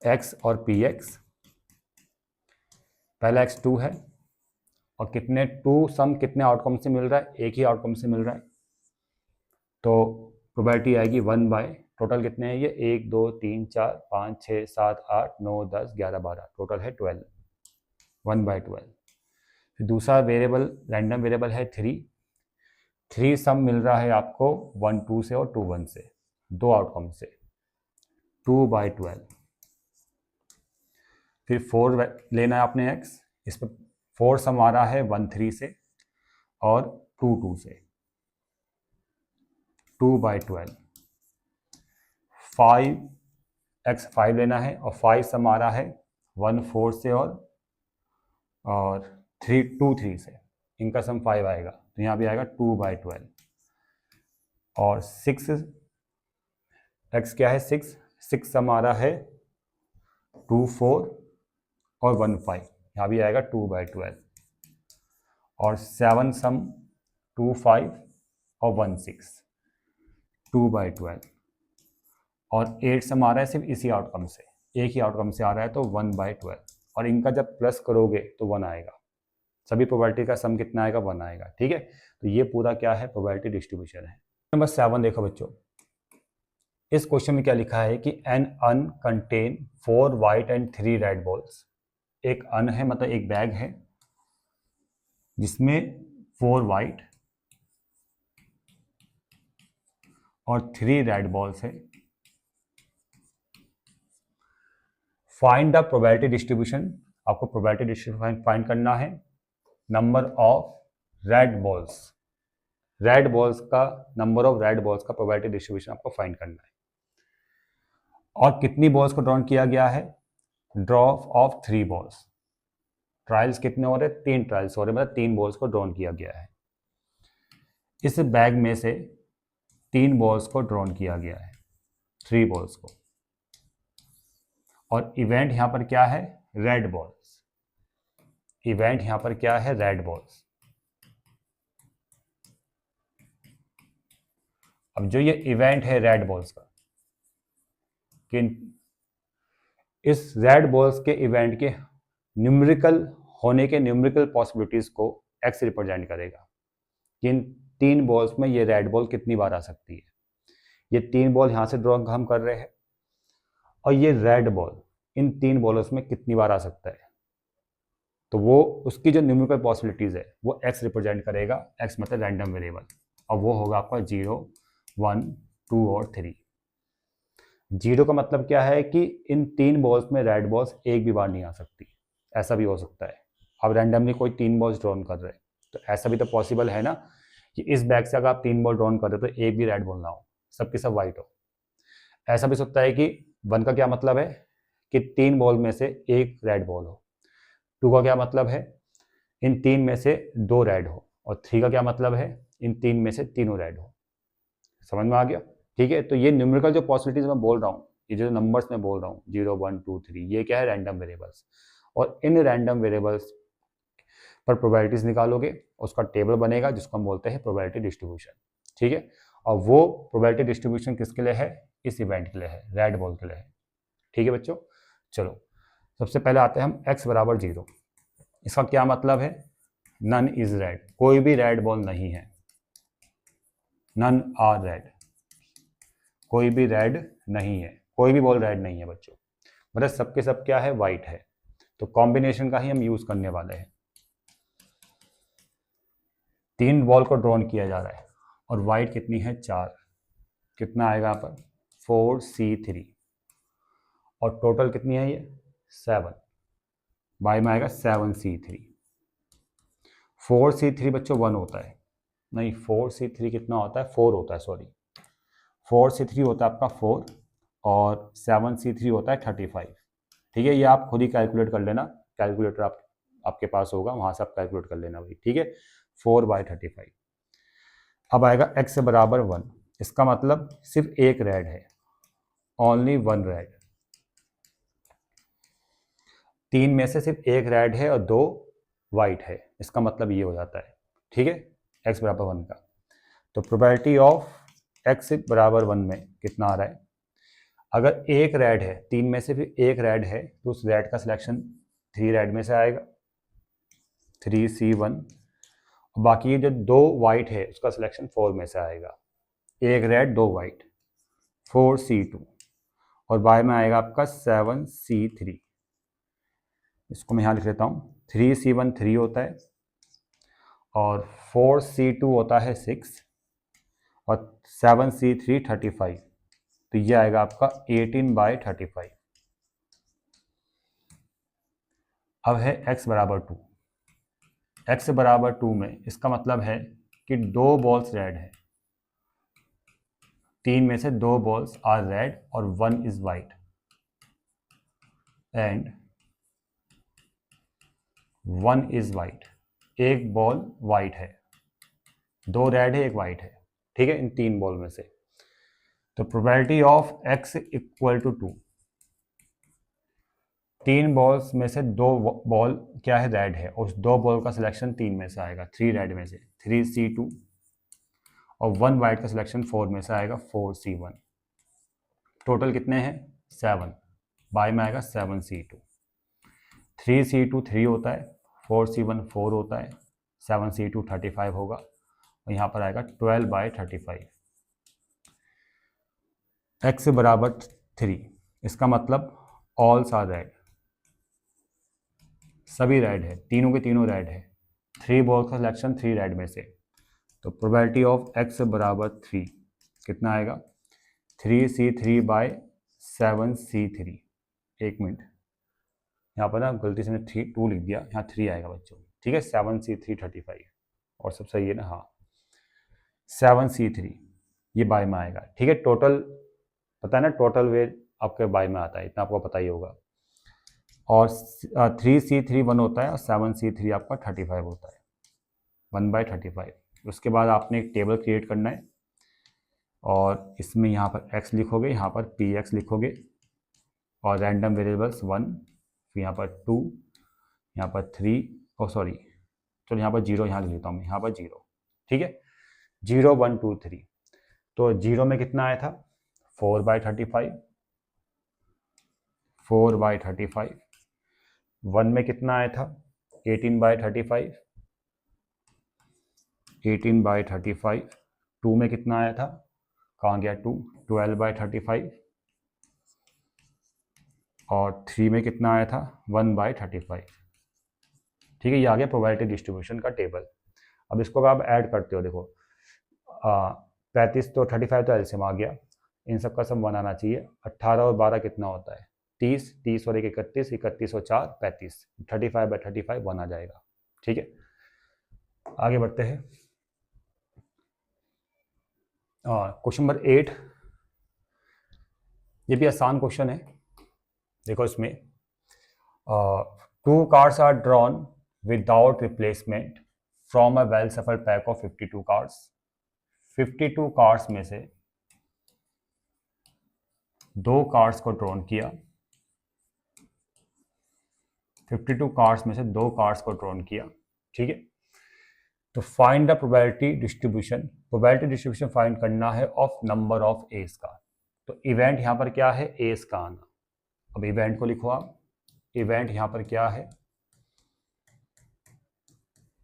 Speaker 1: x और px, पहला x 2 है और कितने 2 सम कितने आउटकम से मिल रहा है, एक ही आउटकम से मिल रहा है। तो प्रोबेबिलिटी आएगी 1 बाय टोटल कितने हैं ये 1 2 3 4 5 6 7 8 9 10 11 12 टोटल है 12 1 बाय 12। फिर दूसरा वेरिएबल रैंडम वेरिएबल है 3 सम मिल रहा है आपको 1 2 से और 2 1 से, दो आउटकम से 2 बाय 12। फिर 4 लेना है आपने x, इस पर 4 सम आ रहा है 1 3 से और 2 2 से 2 बाय 12। 5 लेना है और 5 सम आ रहा है 1 4 से और 3 2 3 से, इनका सम 5 आएगा तो यहाँ भी आएगा 2 बाय 12। और 6 x क्या है 6 सम आ रहा है 2 4 और 1 5, यहाँ भी आएगा 2 बाय 12। और 7 सम 2 5 और 1 6 2 बाय 12। और 8 सम आ रहा है सिर्फ इसी आउटकम से, एक ही आउटकम से आ रहा है तो 1 बाय 12। और इनका जब प्लस करोगे तो 1 आएगा, सभी प्रोबेबिलिटी का सम कितना आएगा 1 आएगा। ठीक है, तो ये पूरा क्या है प्रोबेबिलिटी डिस्ट्रीब्यूशन है। नंबर 7 देखो बच्चों, इस क्वेश्चन में क्या लिखा है कि an urn contain 4 white and 3 red balls. एक अन है मतलब एक बैग है जिसमें 4 वाइट और 3 रेड बॉल्स है। फाइंड द प्रोबेबिलिटी डिस्ट्रीब्यूशन, आपको प्रोबेबिलिटी डिस्ट्रीब्यूशन फाइंड करना है। नंबर ऑफ रेड बॉल्स का नंबर ऑफ रेड बॉल्स का प्रोबेबिलिटी डिस्ट्रीब्यूशन आपको फाइंड करना है। और कितनी बॉल्स को ड्रॉ किया गया है, ड्रॉ ऑफ 3 बॉल्स। ट्रायल्स कितने हो रहे, 3 ट्रायल्स हो रहे, मतलब 3 बॉल्स को ड्रॉ किया गया है। इस बैग में से 3 बॉल्स को ड्रॉ किया गया है, 3 बॉल्स को। और इवेंट यहां पर क्या है, रेड बॉल्स। इवेंट यहां पर क्या है, रेड बॉल्स। अब जो ये इवेंट है रेड बॉल्स का, कि इस रेड बॉल्स के इवेंट के न्यूमेरिकल होने के न्यूमेरिकल पॉसिबिलिटीज को एक्स रिप्रेजेंट करेगा। इन 3 बॉल्स में ये रेड बॉल कितनी बार आ सकती है, ये 3 बॉल यहां से ड्रॉ हम कर रहे हैं, और ये रेड बॉल इन 3 बॉल्स में कितनी बार आ सकता है, तो वो उसकी जो न्यूमेरिकल पॉसिबिलिटीज है वो एक्स रिप्रेजेंट करेगा। एक्स मतलब रैंडम वेरिएबल, और वो होगा आपका 0 1 2 और 3। 0 का मतलब क्या है कि इन 3 बॉल्स में रेड बॉल्स एक भी बार नहीं आ सकती, ऐसा भी हो सकता है। अब रैंडमली कोई 3 बॉल्स ड्रॉन कर रहे हैं तो ऐसा भी तो पॉसिबल है ना कि इस बैग से अगर आप 3 बॉल ड्रॉन कर रहे हो तो एक भी रेड बॉल ना हो, सबके सब वाइट हो। ऐसा भी सकता है कि 1 का क्या मतलब है कि 3 बॉल में से एक रेड बॉल हो। 2 का क्या मतलब है इन 3 में से 2 रेड हो, और 3 का क्या मतलब है इन 3 में से तीनों रेड हो। समझ में आ गया? ठीक है, तो ये न्यूमेरिकल जो पॉसिबिलिटीज मैं बोल रहा हूँ, ये जो नंबर्स मैं बोल रहा हूँ 0 1 2 3, ये क्या है, रैंडम वेरिएबल्स। और इन रैंडम वेरिएबल्स पर प्रोबेबिलिटीज निकालोगे, उसका टेबल बनेगा जिसको हम बोलते हैं प्रोबेबिलिटी डिस्ट्रीब्यूशन। ठीक है, और वो प्रोबेबिलिटी डिस्ट्रीब्यूशन किसके लिए है, इस इवेंट के लिए है, रेड बॉल के लिए है। ठीक है बच्चों, चलो सबसे पहले आते हैं हम x बराबर 0। इसका क्या मतलब है, नन इज रेड, कोई भी रेड बॉल नहीं है। नन आर रेड, कोई भी रेड नहीं है, कोई भी बॉल रेड नहीं है बच्चों, मतलब सबके सब क्या है, वाइट है। तो कॉम्बिनेशन का ही हम यूज करने वाले हैं। 3 बॉल को ड्रॉन किया जा रहा है और वाइट कितनी है, 4। कितना आएगा यहाँ पर 4c3, और टोटल कितनी है ये 7, बाई में आएगा 7c3। 4c3 बच्चों 1 होता है, नहीं 4c3 कितना होता है, 4 होता है, सॉरी 4c3 होता है आपका 4, और 7c3 होता है 35। ठीक है, ये आप खुद ही कैलकुलेट कर लेना, कैलकुलेटर आपके पास होगा, वहां से आप कैलकुलेट कर लेना भाई। ठीक है, 4/35। अब आएगा x बराबर 1, इसका मतलब सिर्फ एक रेड है, ओनली 1 रेड। 3 में से सिर्फ एक रेड है और 2 वाइट है, इसका मतलब ये हो जाता है। ठीक है, x बराबर 1 का। तो प्रोबेबिलिटी ऑफ x बराबर 1 में कितना आ रहा है, अगर एक रेड है, 3 में से फिर एक रेड है तो उस रेड का सिलेक्शन 3 रेड में से आएगा, 3c1। बाकी ये जो 2 वाइट है उसका सिलेक्शन 4 में से आएगा, एक रेड 2 वाइट, 4C2, और बाय में आएगा आपका 7C3। इसको मैं यहाँ लिख लेता हूँ, 3C1 3 होता है और 4C2 होता है 6 और 7C3 35, तो ये आएगा आपका 18/35। अब है x बराबर 2। x बराबर 2 में इसका मतलब है कि 2 बॉल्स रेड है, 3 में से 2 बॉल्स आर रेड और 1 is white, and 1 is white. एक बॉल वाइट है, 2 रेड है, 1 वाइट है, ठीक है, इन 3 बॉल में से। तो probability of x equal to 2, 3 balls में से 2 बॉल क्या है, रेड है, उस 2 बॉल का सिलेक्शन 3 में से आएगा, 3 रेड में से 3C2, और 1 वाइट का सिलेक्शन 4 में से आएगा 4C1। टोटल कितने हैं, 7, बाय में आएगा 7C2। 3C2 3 होता है, 4C1 4 होता है, 7C2 35 होगा, और यहाँ पर आएगा 12/35। x बराबर 3, इसका मतलब ऑल्स आर रेड, सभी रेड है, तीनों के तीनों रेड है, 3 बॉल का सिलेक्शन 3 रेड में से। तो प्रोबेबिलिटी ऑफ x बराबर 3 कितना आएगा, 3C3/7C3। एक मिनट, यहाँ पर ना गलती से मैंने 2 लिख दिया, यहाँ 3 आएगा बच्चों, ठीक है, 7C3 35, और सब सही है ना, हाँ 7C3 ये बाय में आएगा, ठीक है। टोटल पता है ना, टोटल वेट आपके बाय में आता है, इतना आपको पता ही होगा। और 3C3 1 होता है और 7C3 आपका 35 होता है, 1/35। उसके बाद आपने एक टेबल क्रिएट करना है और इसमें यहाँ पर x लिखोगे, यहाँ पर px लिखोगे, और रैंडम वेरिएबल्स 1, फिर यहाँ पर 2, यहाँ पर 3, ओ सॉरी चलो यहाँ पर 0 यहाँ लिख लेता हूँ मैं, यहाँ पर 0, ठीक है, 0 1 2 3। तो 0 में कितना आया था, 4/35, 4/35। 1 में कितना आया था, 18/35, 18/35। 2 में कितना आया था, कहाँ गया 2, 12/35, और 3 में कितना आया था, 1/35, ठीक है। ये आ गया प्रोबेबिलिटी डिस्ट्रीब्यूशन का टेबल। अब इसको आप ऐड करते हो, देखो 35 तो 35 तो एलसीएम आ गया, इन सब का सम 1 आना चाहिए। 18 और 12 कितना होता है, 30, 30 और 1 31, 31 और 4 35, 35/35 1 आ जाएगा, ठीक है। आगे बढ़ते हैं, क्वेश्चन नंबर 8। ये भी आसान क्वेश्चन है, देखो इसमें 2 cards are drawn without replacement from a well shuffled pack of 52 cards. 52 cards में से 2 कार्ड्स को ड्रॉन किया, 52 कार्ड्स में से 2 कार्ड्स को ड्रॉन किया, ठीक है। तो find the probability distribution, probability distribution find करना है ऑफ नंबर ऑफ एस का। तो इवेंट यहाँ पर क्या है, एस का आना। अब इवेंट को लिखो आप, इवेंट यहाँ पर क्या है,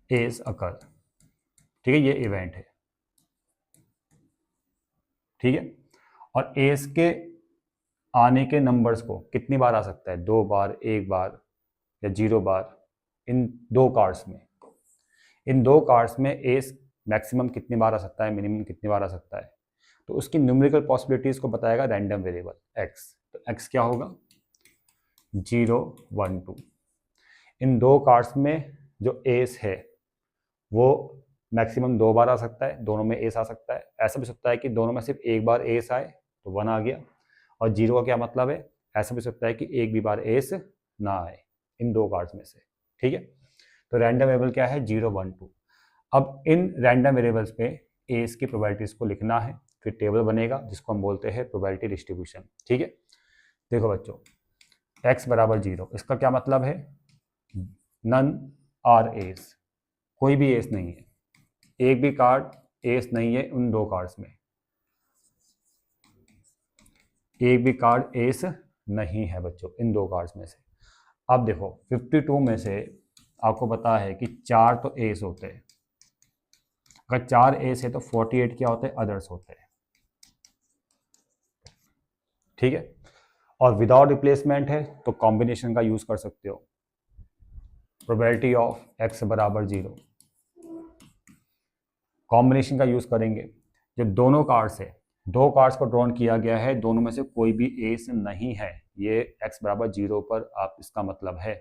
Speaker 1: एस अकर, ठीक है, ये इवेंट है, ठीक है। और एस के आने के नंबर्स को कितनी बार आ सकता है, 2 बार, 1 बार या 0 बार, इन 2 कार्ड्स में। इन 2 कार्ड्स में एस मैक्सिमम कितनी बार आ सकता है, मिनिमम कितनी बार आ सकता है, तो उसकी न्यूमेरिकल पॉसिबिलिटीज को बताएगा रैंडम वेरिएबल एक्स। तो एक्स क्या होगा, 0 1 2। इन 2 कार्ड्स में जो एस है वो मैक्सिमम 2 बार आ सकता है, दोनों में एस आ सकता है। ऐसा भी सकता है कि दोनों में सिर्फ 1 बार एस आए तो 1 आ गया, और 0 का क्या मतलब है, ऐसा भी सकता है कि 1 भी बार एस ना आए इन 2 कार्ड्स में से, ठीक है। तो रैंडम वेरिएबल क्या है, 0 1 2। अब इन रैंडम वेरिएबल्स पे एस की प्रोबेबिलिटीज को लिखना है, फिर टेबल बनेगा जिसको हम बोलते हैं प्रोबेबिलिटी डिस्ट्रीब्यूशन, ठीक है। देखो बच्चों, x बराबर 0, इसका क्या मतलब है, नन आर एस, कोई भी एस नहीं है, एक भी कार्ड एस नहीं है उन 2 कार्ड्स में, एक भी कार्ड एस नहीं है बच्चों इन 2 कार्ड्स में से। अब देखो 52 में से आपको पता है कि 4 तो एस होते हैं, अगर 4 एस है तो 48 क्या होते हैं, अदर्स होते हैं, ठीक है। और विदाउट रिप्लेसमेंट है तो कॉम्बिनेशन का यूज कर सकते हो, प्रोबेबिलिटी ऑफ x बराबर 0, कॉम्बिनेशन का यूज करेंगे। जो दोनों कार्ड्स है, दो कार्ड्स को ड्रॉन किया गया है, दोनों में से कोई भी एस नहीं है, ये x बराबर 0 पर आप इसका मतलब है,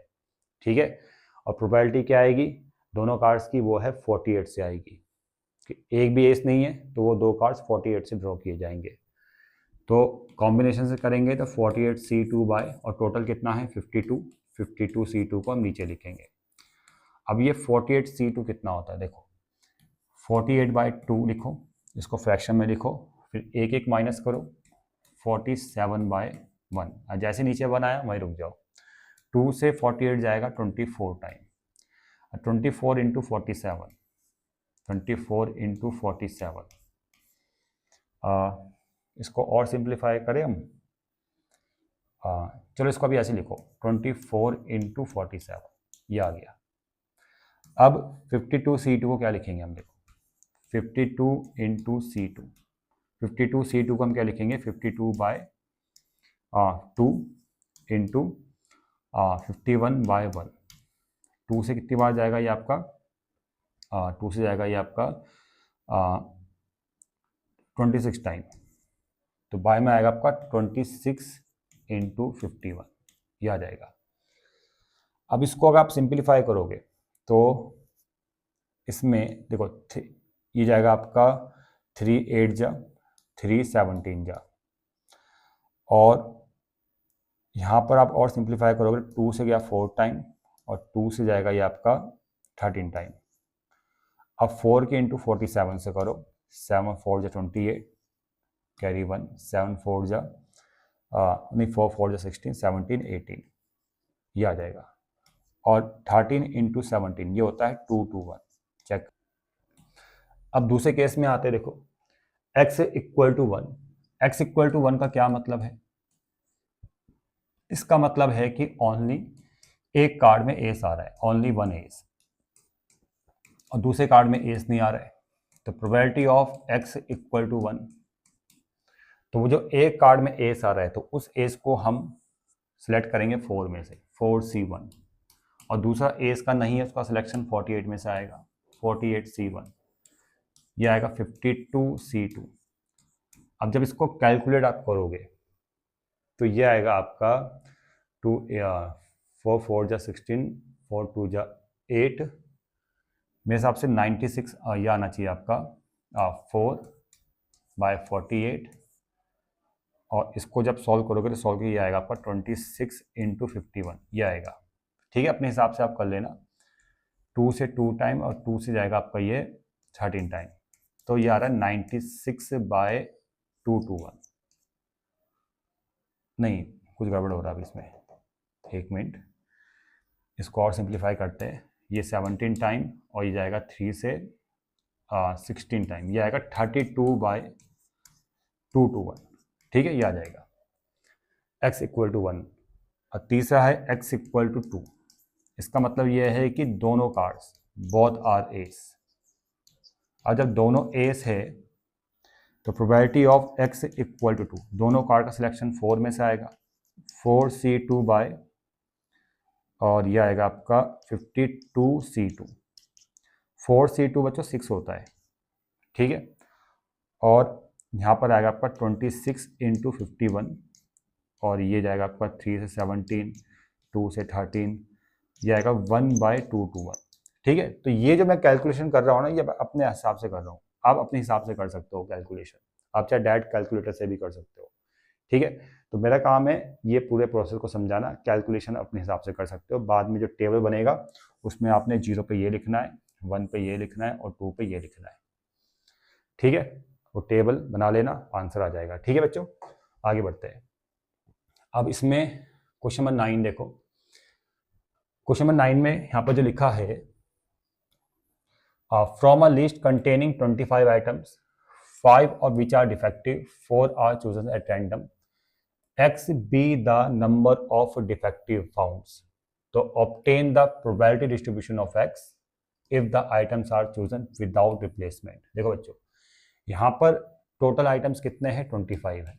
Speaker 1: ठीक है। और प्रोबेबिलिटी क्या आएगी दोनों कार्ड्स की, वो है 48 से आएगी कि एक भी एस नहीं है तो वो दो कार्ड्स 48 से ड्रॉ किए जाएंगे। तो कॉम्बिनेशन से करेंगे तो 48C2 बाय, और टोटल कितना है 52, 52C2 को हम नीचे लिखेंगे। अब ये 48C2 कितना होता है देखो, 48/2 लिखो, इसको फ्रैक्शन में लिखो, फिर एक एक माइनस करो, 47/1, जैसे नीचे 1 आया वहीं रुक जाओ। 2 से 48 जाएगा 24 टाइम, 24 इंटू 47, 24 इंटू 47, इसको और सिंप्लीफाई करें हम, चलो इसको अभी ऐसे लिखो 24 इंटू 47, ये आ गया। अब 52C2 को क्या लिखेंगे हम, देखो 52 इंटू C2, 52C2 को हम क्या लिखेंगे 52/2 इंटू 51/1, 2 से कितनी बार जाएगा ये आपका, 2 से जाएगा ये आपका 26 टाइम, तो बाय में आएगा आपका 26 इंटू 51, ये आ जाएगा। अब इसको अगर आप सिंप्लीफाई करोगे तो इसमें देखो ये जाएगा आपका 3 8 जा 3 17 जा, और यहाँ पर आप और सिंप्लीफाई करोगे 2 से गया 4 टाइम, और 2 से जाएगा ये आपका 13 टाइम। अब 4 के इंटू 47 से करो, 7 4 जा 28, कैरी 1, 7 4 जा नहीं 4 4 जा 16, 17 18, ये आ जाएगा। और 13 इंटू 17 ये होता है 221, चेक। अब दूसरे केस में आते देखो, x equal to 1, x equal to 1 का क्या मतलब है, इसका मतलब है कि ओनली एक कार्ड में एस आ रहा है, ओनली 1 एस, और दूसरे कार्ड में एस नहीं आ रहा है, तो probability of x equal to 1, तो वो जो एक कार्ड में एस आ रहा है तो उस एस को हम सिलेक्ट करेंगे 4 में से, 4C1, और दूसरा एस का नहीं है उसका सिलेक्शन 48 में से आएगा, 48C1, ये आएगा 52C2। अब जब इसको कैलकुलेट आप करोगे तो ये आएगा आपका 4 4 जा 16, 4 2 जा 8, मेरे हिसाब से 96 ये आना चाहिए आपका 4/48, और इसको जब सॉल्व करोगे तो सॉल्व ये आएगा आपका 26 इंटू 51, ये आएगा, ठीक है। अपने हिसाब से आप कर लेना, 2 से 2 टाइम और 2 से जाएगा आपका ये 13 टाइम, तो ये आ रहा है 96/221, नहीं कुछ गड़बड़ हो रहा है अभी इसमें, एक मिनट, इसको और सिंप्लीफाई करते हैं, ये 17 टाइम और ये जाएगा 3 से 16 टाइम, ये आएगा 32/221, ठीक है, ये आ जाएगा x इक्वल टू 1। और तीसरा है x इक्वल टू 2, इसका मतलब ये है कि दोनों कार्ड्स बोथ आर एस, और जब दोनों एस है तो probability of x equal to 2, दोनों कार्ड का सिलेक्शन 4 में से आएगा, 4C2 बाय, और ये आएगा आपका 52C2, 4C2 बच्चों 6 होता है, ठीक है। और यहाँ पर आएगा आपका 26 इंटू 51, और ये जाएगा आपका 3 से 17, 2 से 13, ये आएगा 1/221, ठीक है। तो ये जो मैं कैलकुलेशन कर रहा हूँ ना, ये अपने हिसाब से कर रहा हूँ, आप अपने हिसाब से कर सकते हो कैलकुलेशन, आप चाहे डायरेक्ट कैलकुलेटर से भी कर सकते हो, ठीक है। तो मेरा काम है ये पूरे प्रोसेस को समझाना, कैलकुलेशन अपने हिसाब से कर सकते हो, बाद में जो टेबल बनेगा उसमें आपने 0 पे ये लिखना है, 1 पे ये लिखना है, और 2 पे ये लिखना है, ठीक है। वो टेबल बना लेना, आंसर आ जाएगा, ठीक है बच्चों। आगे बढ़ते हैं। अब इसमें क्वेश्चन नंबर 9 देखो, क्वेश्चन नंबर 9 में यहाँ पर जो लिखा है, from a list containing 25 items, 5 of which are defective, 4 are chosen at random, x be the number of defective founds, तो obtain the probability distribution of x if the items are chosen without replacement। देखो बच्चों, यहाँ पर total items कितने हैं 25 है,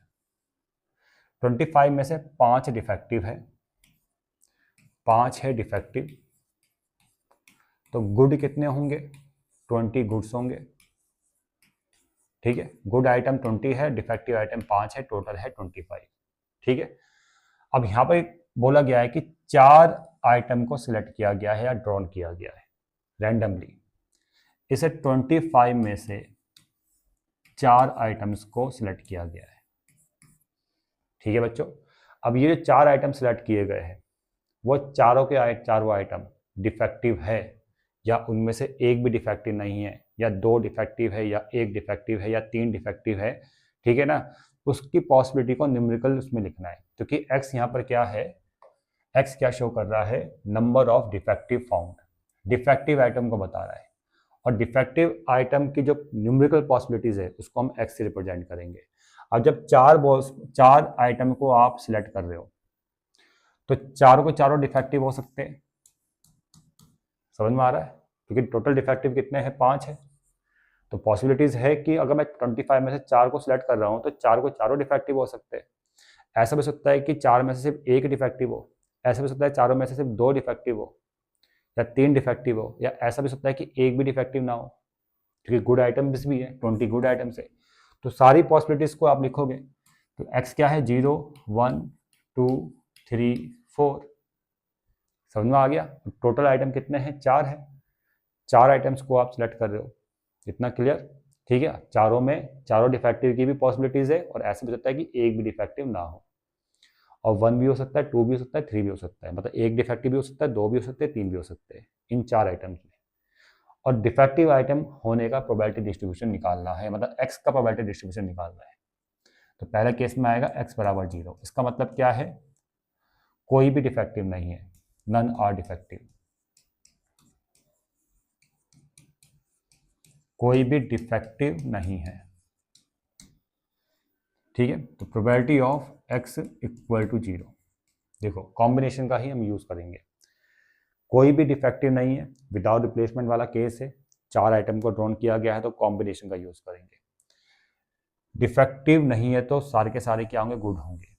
Speaker 1: 25 में से 5 डिफेक्टिव है, 5 है डिफेक्टिव, तो गुड कितने होंगे? 20 गुड्स होंगे। ठीक है, गुड आइटम 20 है, डिफेक्टिव आइटम 5 है, टोटल है 25। ठीक है, अब यहाँ पर बोला गया है कि 4 आइटम को सिलेक्ट किया गया है या ड्रॉन किया गया है रैंडमली। इसे 25 में से 4 आइटम्स को सिलेक्ट किया गया है। ठीक है बच्चों, अब ये जो 4 आइटम सिलेक्ट किए गए हैं वो चारों के चारों आइटम डिफेक्टिव है या उनमें से एक भी डिफेक्टिव नहीं है, या 2 डिफेक्टिव है, या 1 डिफेक्टिव है, या 3 डिफेक्टिव है। ठीक है ना, उसकी पॉसिबिलिटी को न्यूमेरिकल उसमें लिखना है, क्योंकि एक्स यहाँ पर क्या है, एक्स क्या शो कर रहा है? Number of defective found, defective item को बता रहा है। और डिफेक्टिव आइटम की जो न्यूमेरिकल पॉसिबिलिटीज है उसको हम एक्स से रिप्रेजेंट करेंगे। अब जब 4 आइटम को आप सिलेक्ट कर रहे हो तो चारों के चारों डिफेक्टिव हो सकते हैं। समझ में आ रहा है? क्योंकि टोटल डिफेक्टिव कितने हैं? 5 है। तो पॉसिबिलिटीज है कि अगर मैं 25 में से 4 को सिलेक्ट कर रहा हूँ तो 4 को चारों डिफेक्टिव हो सकते हैं। ऐसा भी सकता है कि 4 में से सिर्फ 1 डिफेक्टिव हो, ऐसा भी सकता है चारों में से सिर्फ 2 डिफेक्टिव हो, या 3 डिफेक्टिव हो, या ऐसा भी सकता है कि एक भी डिफेक्टिव ना हो, क्योंकि गुड आइटम्स भी है, 20 गुड आइटम्स है। तो सारी पॉसिबिलिटीज को आप लिखोगे तो एक्स क्या है? 0 1 2 3 4। समझ में आ गया? टोटल आइटम कितने हैं? 4 है। 4 आइटम्स को आप सिलेक्ट कर रहे हो। इतना क्लियर? ठीक है, चारों में चारों डिफेक्टिव की भी पॉसिबिलिटीज है, और ऐसा भी सकता है कि एक भी डिफेक्टिव ना हो। और 1 भी हो सकता है, 2 भी हो सकता है, 3 भी हो सकता है, मतलब एक डिफेक्टिव भी हो सकता है, 2 भी हो सकते हैं, 3 भी हो सकते हैं इन 4 आइटम्स में। और डिफेक्टिव आइटम होने का प्रोबेबिलिटी डिस्ट्रीब्यूशन निकालना है, मतलब एक्स का प्रोबेबिलिटी डिस्ट्रीब्यूशन निकालना है। तो पहले केस में आएगा एक्स बराबर 0। इसका मतलब क्या है? कोई भी डिफेक्टिव नहीं है, नन आर डिफेक्टिव, कोई भी डिफेक्टिव नहीं है। ठीक है, तो probability of x equal to 0। देखो कॉम्बिनेशन का ही हम यूज करेंगे। कोई भी डिफेक्टिव नहीं है, विदाउट रिप्लेसमेंट वाला केस है, 4 आइटम को ड्रॉन किया गया है, तो कॉम्बिनेशन का यूज करेंगे। डिफेक्टिव नहीं है तो सारे के सारे क्या होंगे? गुड होंगे।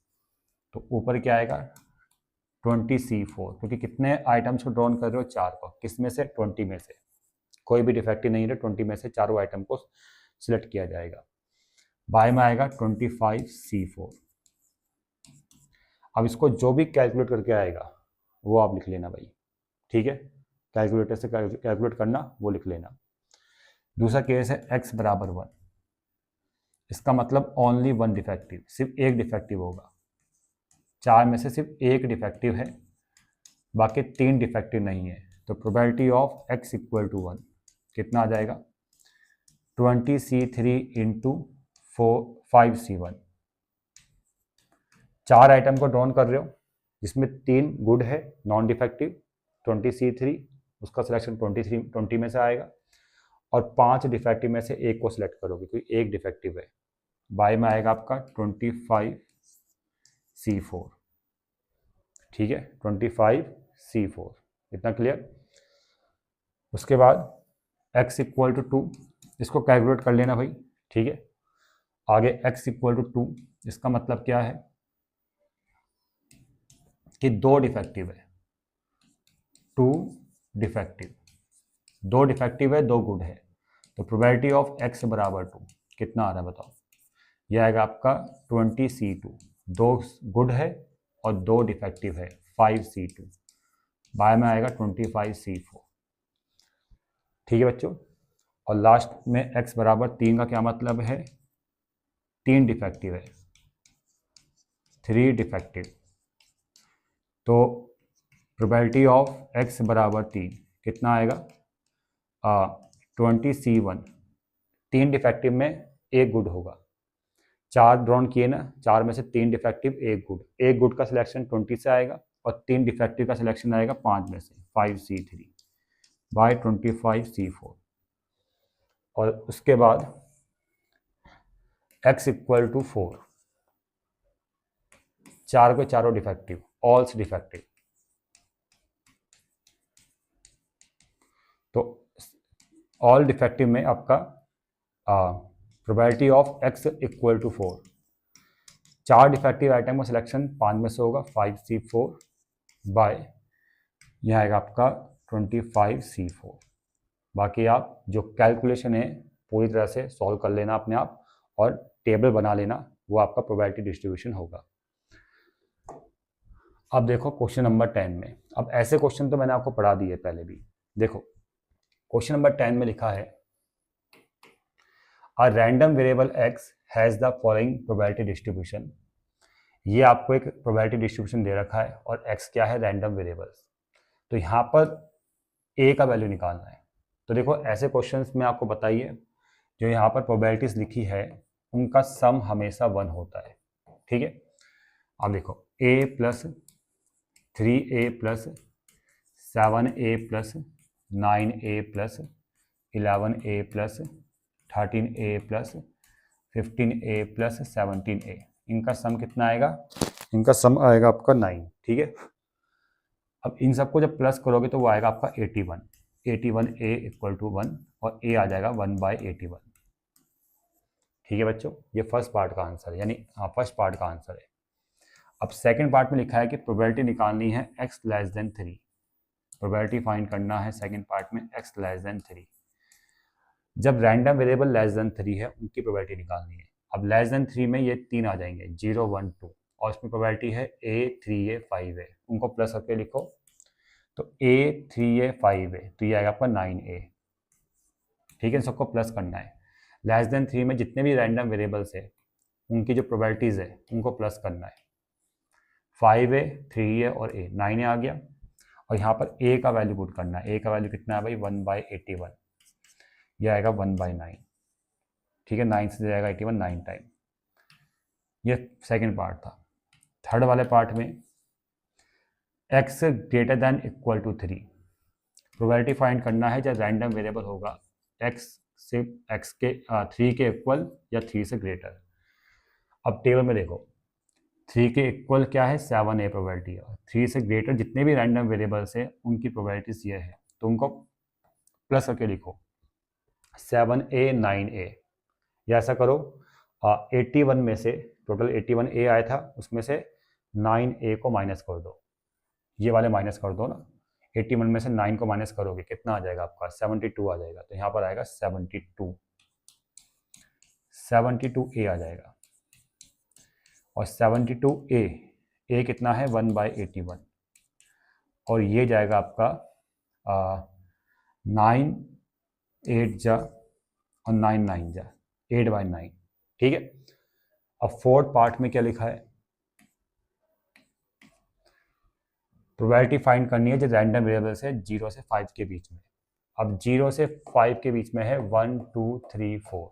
Speaker 1: तो ऊपर क्या आएगा? 20C4, क्योंकि कितने आइटम्स को ड्रॉन कर रहे हो? 4 को। किस में से? 20 में से। कोई भी डिफेक्टिव नहीं है, 20 में से चारों आइटम को सिलेक्ट किया जाएगा। बाय में आएगा 25C4। अब इसको जो भी कैलकुलेट करके आएगा वो आप लिख लेना भाई। ठीक है, कैलकुलेटर से कैलकुलेट करना, वो लिख लेना। दूसरा केस है एक्स बराबर 1। इसका मतलब ओनली 1 डिफेक्टिव, सिर्फ एक डिफेक्टिव होगा। 4 में से सिर्फ एक डिफेक्टिव है, बाकी 3 डिफेक्टिव नहीं है। तो probability of x equal to 1 कितना आ जाएगा? 20C3 into 5C1। 4 आइटम को ड्रॉन कर रहे हो जिसमें 3 गुड है, नॉन डिफेक्टिव, 20C3, उसका सिलेक्शन 20 में से आएगा, और 5 डिफेक्टिव में से एक को सिलेक्ट करोगे क्योंकि एक डिफेक्टिव है। बाय में आएगा आपका 25C4। ठीक है, 25C4। इतना क्लियर? उसके बाद x इक्वल टू 2, इसको कैलकुलेट कर लेना भाई। ठीक है, आगे x इक्वल टू 2, इसका मतलब क्या है कि 2 डिफेक्टिव है, 2 डिफेक्टिव, 2 डिफेक्टिव है, 2 गुड है। तो प्रोबेबिलिटी ऑफ x बराबर 2 कितना आ रहा है बताओ? यह आएगा आपका 20C2, 2 गुड है और 2 डिफेक्टिव है, 5C2। बाय में आएगा 25C4। ठीक है बच्चों, और लास्ट में x बराबर 3 का क्या मतलब है? 3 डिफेक्टिव है, 3 डिफेक्टिव। तो प्रोबेबिलिटी ऑफ x बराबर 3 कितना आएगा? 20C1। 3 डिफेक्टिव में एक गुड होगा। 4 ड्रॉन किए ना, 4 में से 3 डिफेक्टिव, एक गुड। एक गुड का सिलेक्शन 20 से आएगा और 3 डिफेक्टिव का सिलेक्शन आएगा 5 में से, 5C3 बाय 25C4। और उसके बाद x इक्वल टू 4, 4 के चारों डिफेक्टिव, ऑल्स डिफेक्टिव। तो ऑल डिफेक्टिव में आपका probability of x equal to 4, 4 defective item का सिलेक्शन 5 में से होगा, 5C4 बाय यह आएगा आपका 25C4। बाकी आप जो कैलकुलेशन है पूरी तरह से सॉल्व कर लेना अपने आप और टेबल बना लेना, वो आपका प्रोबेबिलिटी डिस्ट्रीब्यूशन होगा। अब देखो क्वेश्चन नंबर 10 में, अब ऐसे क्वेश्चन तो मैंने आपको पढ़ा दिए पहले भी। देखो क्वेश्चन नंबर 10 में लिखा है a random variable x has the following probability distribution. ये आपको एक प्रोबेबिलिटी डिस्ट्रीब्यूशन दे रखा है और x क्या है, रैंडम वेरिएबल्स। तो यहाँ पर a का वैल्यू निकालना है। तो देखो ऐसे क्वेश्चंस में आपको बताइए, जो यहाँ पर प्रोबेबिलिटीज लिखी है उनका सम हमेशा 1 होता है, ठीक है। अब देखो a plus 3a plus 7a plus 9a plus 11a plus 13a plus 15a plus 17a, इनका सम कितना आएगा, इनका सम आएगा आपका 9, ठीक है। अब इन सबको जब प्लस करोगे तो वो आएगा आपका 81, 81a इक्वल टू 1 और a आ जाएगा 1/81, ठीक है बच्चों। ये फर्स्ट पार्ट का आंसर है, यानी फर्स्ट पार्ट का आंसर है। अब सेकंड पार्ट में लिखा है कि प्रोबेबिलिटी निकालनी है x less than 3, probability find करना है सेकंड पार्ट में x लेस देन 3। जब रैंडम वेरिएबल लेस देन 3 है उनकी प्रोबेबिलिटी निकालनी है। अब लेस देन 3 में ये 3 आ जाएंगे, 0 1 2, और इसमें प्रोबेबिलिटी है a 3a 5a, उनको प्लस करके लिखो तो a 3a 5a, तो ये आएगा आपका 9a, ठीक है। सबको प्लस करना है। लेस देन 3 में जितने भी रैंडम वेरिएबल्स है उनकी जो प्रोबेबिलिटीज़ है उनको प्लस करना है। 5a 3a और a, 9a आ गया। और यहाँ पर a का वैल्यू पुट करना है। a का वैल्यू कितना है भाई, 1/81, यह आएगा 1/9, ठीक है। 9 से जाएगा 81 9 टाइम। ये सेकंड पार्ट था। थर्ड वाले पार्ट में x greater than equal to 3, probability find करना है जब रैंडम वेरिएबल होगा x से x के 3 के इक्वल या 3 से ग्रेटर। अब टेबल में देखो 3 के इक्वल क्या है, 7a प्रोबेबिलिटी है। 3 से ग्रेटर जितने भी रैंडम वेरिएबल्स है उनकी प्रोबेबिलिटीज ये है, तो उनको प्लस करके लिखो 7a 9a, या ऐसा करो 81 में से टोटल 81a आया था, उसमें से 9a को माइनस कर दो, ये वाले माइनस कर दो ना। 81 में से 9 को माइनस करोगे कितना आ जाएगा आपका, 72 आ जाएगा। तो यहाँ पर आएगा 72a आ जाएगा। और 72a कितना है, 1/81, और ये जाएगा आपका 9 8 जा और 9 9 जा 8/9, ठीक है। अब फोर्थ पार्ट में क्या लिखा है, प्रोबेबिलिटी फाइंड करनी है जो रैंडम वेरिएबल्स है 0 से 5 के बीच में। अब 0 से 5 के बीच में है 1 2 3 4,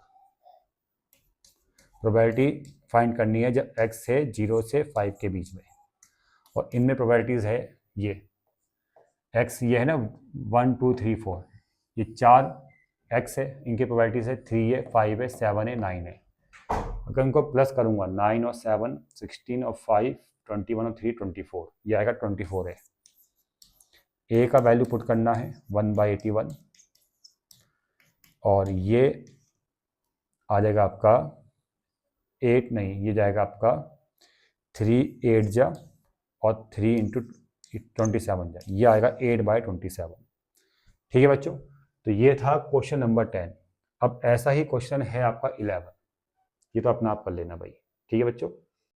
Speaker 1: प्रोबेबिलिटी फाइंड करनी है जब x है 0 से 5 के बीच में। और इनमें प्रोबेबिलिटीज़ है ये x, ये है ना 1 2 3 4, ये 4 x है, इनकी प्रोबेबिलिटीज़ है 3 है 5 है 7 है 9 है। अगर इनको प्लस करूँगा 9 और 7 16 और 5 21 और 3 24, ये आएगा 24 है। a का वैल्यू पुट करना है 1/81, और ये आ जाएगा आपका 8 नहीं, ये जाएगा आपका 3 8 जा और 3 इंटू 27 जा, ये आएगा 8/27, ठीक है बच्चों। तो ये था क्वेश्चन नंबर 10। अब ऐसा ही क्वेश्चन है आपका 11, ये तो अपना आप कर लेना भाई, ठीक है बच्चों।